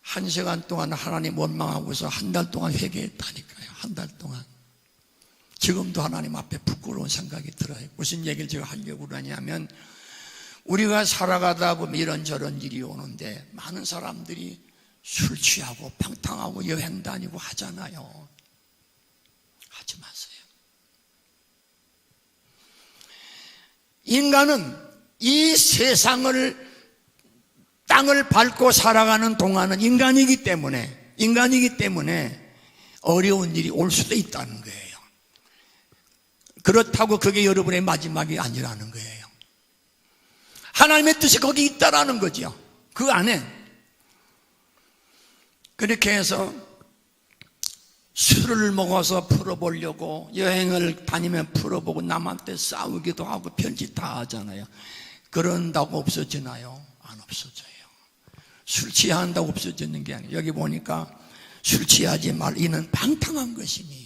1시간 동안 하나님 원망하고서 한 달 동안 회개했다니까요. 한 달 동안. 지금도 하나님 앞에 부끄러운 생각이 들어요. 무슨 얘기를 제가 하려고 그러냐면, 우리가 살아가다 보면 이런저런 일이 오는데 많은 사람들이 술 취하고 방탕하고 여행 다니고 하잖아요. 하지 마세요. 인간은 이 세상을, 땅을 밟고 살아가는 동안은 인간이기 때문에 어려운 일이 올 수도 있다는 거예요. 그렇다고 그게 여러분의 마지막이 아니라는 거예요. 하나님의 뜻이 거기 있다라는 거죠. 그 안에. 그렇게 해서 술을 먹어서 풀어보려고 여행을 다니면 풀어보고 남한테 싸우기도 하고 별짓 다 하잖아요. 그런다고 없어지나요? 안 없어져요. 술 취한다고 없어지는 게 아니에요. 여기 보니까 술 취하지 말, 이는 방탕한 것이니.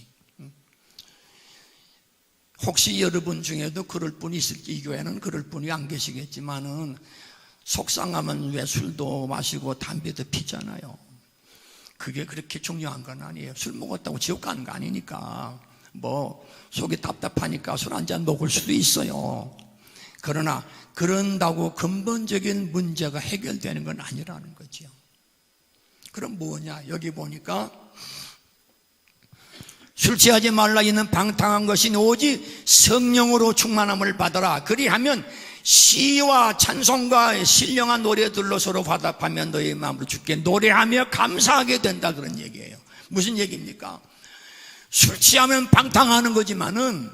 혹시 여러분 중에도 그럴 분이 있을지, 이 교회는 그럴 분이 안 계시겠지만은 속상하면 왜 술도 마시고 담배도 피잖아요. 그게 그렇게 중요한 건 아니에요. 술 먹었다고 지옥 가는 거 아니니까. 속이 답답하니까 술 한 잔 먹을 수도 있어요. 그러나 그런다고 근본적인 문제가 해결되는 건 아니라는 거죠. 그럼 뭐냐? 여기 보니까 술 취하지 말라, 이는 방탕한 것이 오직 성령으로 충만함을 받아라. 그리하면 시와 찬송과 신령한 노래들로 서로 화답하며 너의 마음으로 주께 노래하며 감사하게 된다, 그런 얘기예요. 무슨 얘기입니까? 술 취하면 방탕하는 거지만은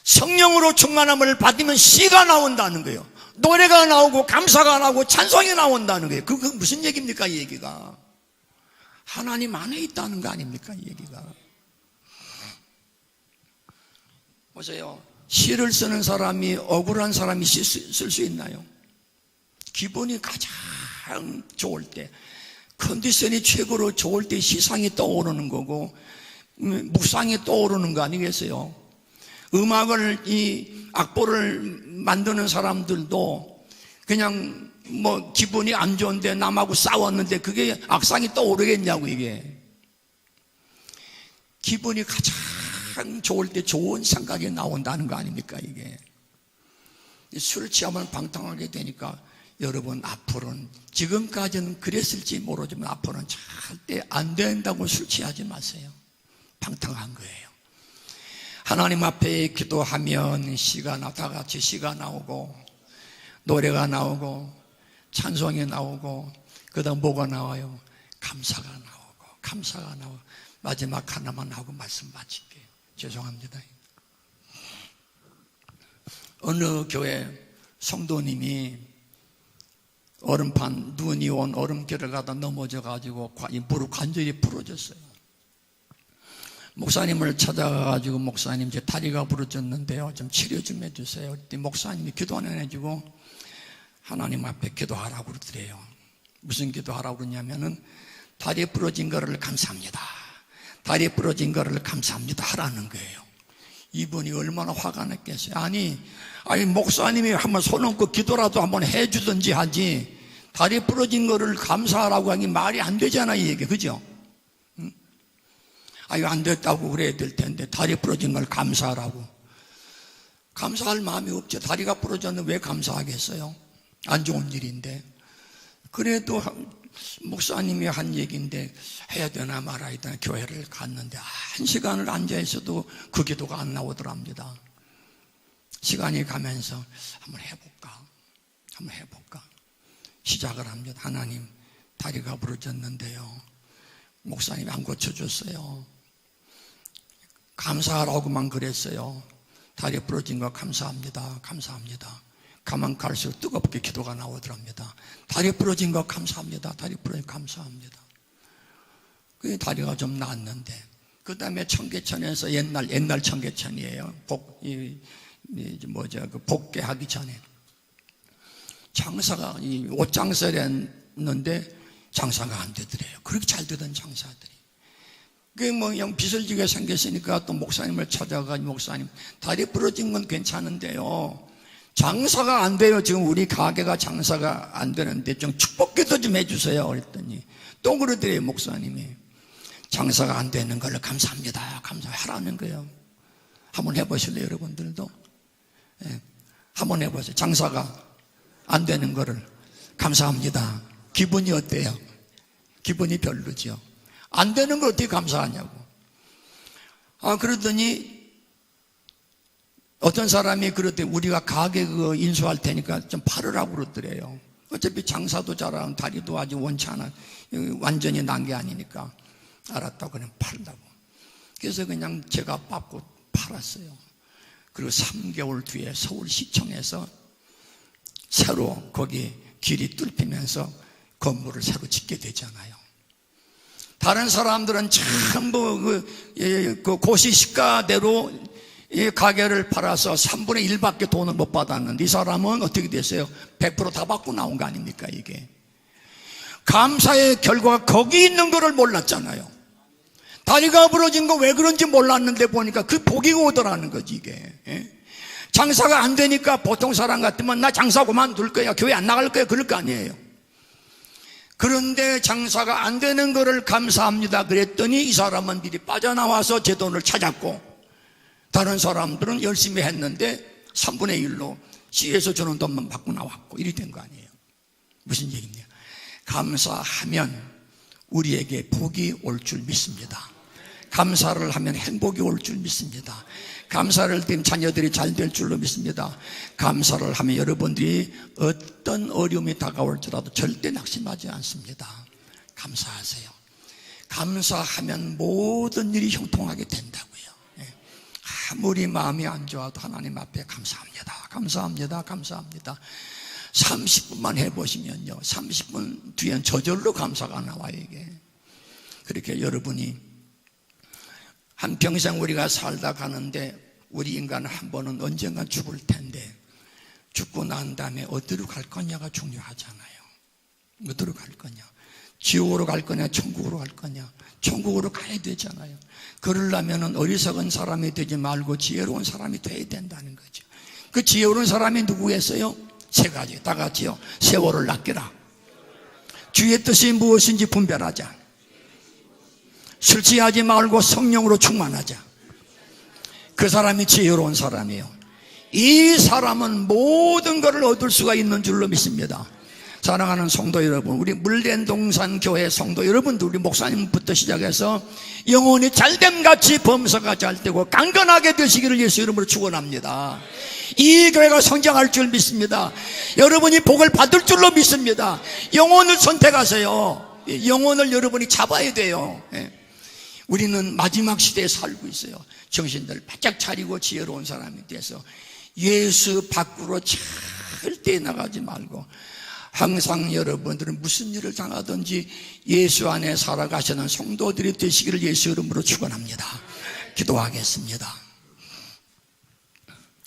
성령으로 충만함을 받으면 시가 나온다는 거예요. 노래가 나오고 감사가 나오고 찬송이 나온다는 거예요. 그게 무슨 얘기입니까? 이 얘기가 하나님 안에 있다는 거 아닙니까? 이 얘기가. 보세요. 시를 쓰는 사람이 억울한 사람이 쓸 수 있나요? 기분이 가장 좋을 때, 컨디션이 최고로 좋을 때 시상이 떠오르는 거고 묵상이 떠오르는 거 아니겠어요? 음악을, 이 악보를 만드는 사람들도 그냥 기분이 안 좋은데 남하고 싸웠는데 그게 악상이 떠오르겠냐고. 이게 기분이 가장 좋을 때 좋은 생각이 나온다는 거 아닙니까? 이게 술 취하면 방탕하게 되니까 여러분, 앞으로는, 지금까지는 그랬을지 모르지만 앞으로는 절대 안 된다고 술 취하지 마세요. 방탕한 거예요. 하나님 앞에 기도하면 다 같이 시가 나오고 노래가 나오고 찬송이 나오고, 그 다음 뭐가 나와요? 감사가 나오고 마지막 하나만 하고 말씀 마칠게요. 죄송합니다. 어느 교회 성도님이 얼음판, 눈이 온 얼음길을 가다 넘어져가지고 무릎 관절이 부러졌어요. 목사님을 찾아가가지고, 목사님 제 다리가 부러졌는데요, 좀 치료 좀 해주세요. 그때 목사님이 기도 안 해주고 하나님 앞에 기도하라고 그러더래요. 무슨 기도하라고 그러냐면은 다리 부러진 거를 감사합니다, 다리 부러진 거를 감사합니다 하라는 거예요. 이분이 얼마나 화가 났겠어요. 아니 목사님이 한번 손 얹고 기도라도 한번 해주든지 하지, 다리 부러진 거를 감사하라고 하니 말이 안 되잖아, 이 얘기. 그죠? 응? 안 됐다고 그래야 될 텐데 다리 부러진 걸 감사하라고. 감사할 마음이 없죠. 다리가 부러졌는데 왜 감사하겠어요? 안 좋은 일인데. 그래도 목사님이 한 얘기인데 해야 되나 말아야 되나 교회를 갔는데 1시간을 앉아 있어도 그 기도가 안 나오더랍니다. 시간이 가면서 한번 해볼까 시작을 합니다. 하나님, 다리가 부러졌는데요, 목사님이 안 고쳐줬어요. 감사하라고만 그랬어요. 다리 부러진 거 감사합니다. 가만 갈수록 뜨겁게 기도가 나오더랍니다. 다리 부러진 거 감사합니다. 다리 부러진 거 감사합니다. 그 다리가 좀 나았는데, 그 다음에 청계천에서 옛날 청계천이에요. 복귀하기 전에 장사가 옷장사를 했는데 장사가 안 되더래요. 그렇게 잘 되던 장사들이. 그게 그냥 비슬지게 생겼으니까 또 목사님을 찾아가지고, 목사님, 다리 부러진 건 괜찮은데요, 장사가 안 돼요. 지금 우리 가게가 장사가 안 되는데 좀 축복기도 좀 해주세요. 그랬더니 또 그러더래요. 목사님이 장사가 안 되는 걸 감사합니다. 감사하라는 거예요. 한번 해보실래요, 여러분들도? 네. 한번 해보세요. 장사가 안 되는 거를 감사합니다. 기분이 어때요? 기분이 별로죠. 안 되는 걸 어떻게 감사하냐고. 그러더니 어떤 사람이 그러더니 우리가 가게 인수할 테니까 좀 팔으라고 그러더래요. 어차피 장사도 잘하는, 다리도 아직 원치 않아, 완전히 난 게 아니니까. 알았다고 그냥 팔다고. 그래서 그냥 제가 받고 팔았어요. 그리고 3개월 뒤에 서울시청에서 새로 거기 길이 뚫히면서 건물을 새로 짓게 되잖아요. 다른 사람들은 전부 그 고시시가대로 이 가게를 팔아서 3분의 1밖에 돈을 못 받았는데, 이 사람은 어떻게 됐어요? 100% 다 받고 나온 거 아닙니까? 이게 감사의 결과가 거기 있는 거를 몰랐잖아요. 다리가 부러진 거 왜 그런지 몰랐는데 보니까 그 복이 오더라는 거지. 이게 장사가 안 되니까 보통 사람 같으면 나 장사 그만둘 거야, 교회 안 나갈 거야, 그럴 거 아니에요. 그런데 장사가 안 되는 거를 감사합니다 그랬더니 이 사람은 미리 빠져나와서 제 돈을 찾았고, 다른 사람들은 열심히 했는데 3분의 1로 시에서 주는 돈만 받고 나왔고, 이리 된 거 아니에요. 무슨 얘기입니까? 감사하면 우리에게 복이 올 줄 믿습니다. 감사를 하면 행복이 올 줄 믿습니다. 감사를 드리면 자녀들이 잘 될 줄로 믿습니다. 감사를 하면 여러분들이 어떤 어려움이 다가올지라도 절대 낙심하지 않습니다. 감사하세요. 감사하면 모든 일이 형통하게 된다고요. 아무리 마음이 안 좋아도 하나님 앞에 감사합니다. 30분만 해보시면요, 30분 뒤엔 저절로 감사가 나와요. 이게 그렇게 여러분이 한평생 우리가 살다 가는데, 우리 인간은 한 번은 언젠가 죽을 텐데, 죽고 난 다음에 어디로 갈 거냐가 중요하잖아요. 어디로 갈 거냐, 지옥으로 갈 거냐, 천국으로 갈 거냐. 천국으로 가야 되잖아요. 그러려면 어리석은 사람이 되지 말고 지혜로운 사람이 돼야 된다는 거죠. 그 지혜로운 사람이 누구겠어요? 세 가지 다 같이요. 세월을 아끼라, 주의 뜻이 무엇인지 분별하자, 술 취하지 말고 성령으로 충만하자. 그 사람이 지혜로운 사람이에요. 이 사람은 모든 것을 얻을 수가 있는 줄로 믿습니다. 사랑하는 성도 여러분, 우리 물랜동산 교회 성도 여러분들, 우리 목사님부터 시작해서 영혼이 잘됨같이 범사가 잘되고 강건하게 되시기를 예수 이름으로 축원합니다. 이 교회가 성장할 줄 믿습니다. 여러분이 복을 받을 줄로 믿습니다. 영혼을 선택하세요. 영혼을 여러분이 잡아야 돼요. 우리는 마지막 시대에 살고 있어요. 정신들 바짝 차리고 지혜로운 사람이 돼서 예수 밖으로 절대 나가지 말고, 항상 여러분들은 무슨 일을 당하든지 예수 안에 살아가시는 성도들이 되시기를 예수 이름으로 축원합니다. 기도하겠습니다.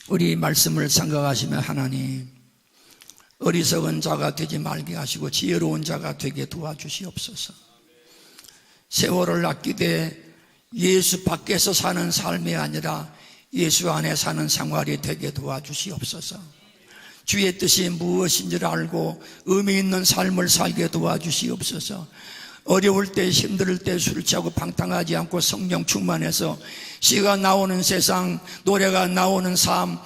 우리 말씀을 생각하시면, 하나님, 어리석은 자가 되지 말게 하시고 지혜로운 자가 되게 도와주시옵소서. 세월을 아끼되 예수 밖에서 사는 삶이 아니라 예수 안에 사는 생활이 되게 도와주시옵소서. 주의 뜻이 무엇인지를 알고 의미 있는 삶을 살게 도와주시옵소서. 어려울 때, 힘들 때 술 취하고 방탕하지 않고 성령 충만해서 시가 나오는 세상, 노래가 나오는 삶,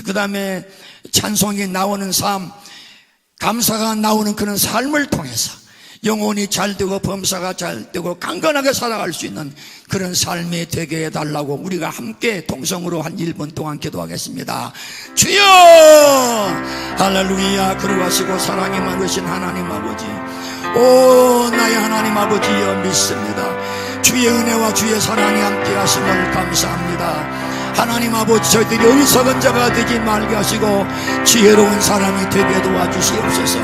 그 다음에 찬송이 나오는 삶, 감사가 나오는 그런 삶을 통해서 영혼이 잘되고 범사가 잘되고 강건하게 살아갈 수 있는 그런 삶이 되게 해달라고 우리가 함께 동성으로 한 1분 동안 기도하겠습니다. 주여 할렐루야. 그러하시고 사랑이 많으신 하나님 아버지, 오 나의 하나님 아버지여 믿습니다. 주의 은혜와 주의 사랑이 함께 하심을 감사합니다. 하나님 아버지, 저희들이 어리석은 자가 되지 말게 하시고 지혜로운 사람이 되게 도와주시옵소서.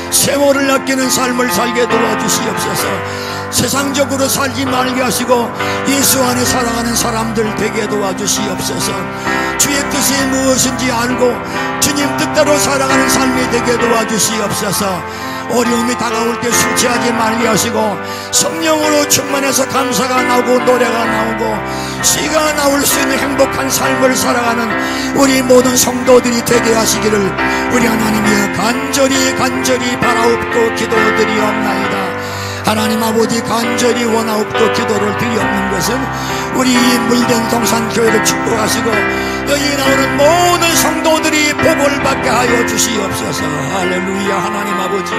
세월을 아끼는 삶을 살게 도와주시옵소서. 세상적으로 살지 말게 하시고 예수 안에 살아가는 사람들 되게 도와주시옵소서. 주의 뜻이 무엇인지 알고 주님 뜻대로 살아가는 삶이 되게 도와주시옵소서. 어려움이 다가올 때 술 취하지 말게 하시고 성령으로 충만해서 감사가 나오고 노래가 나오고 시가 나올 수 있는 행복한 삶을 살아가는 우리 모든 성도들이 되게 하시기를 우리 하나님이여 간절히 바라옵고 기도드리옵나이다. 하나님 아버지, 간절히 원하옵고 기도를 드리옵는 것은 우리 이 물된 동산교회를 축복하시고 여기 나오는 모든 성도들이 복을 받게 하여 주시옵소서. 할렐루야. 하나님 아버지,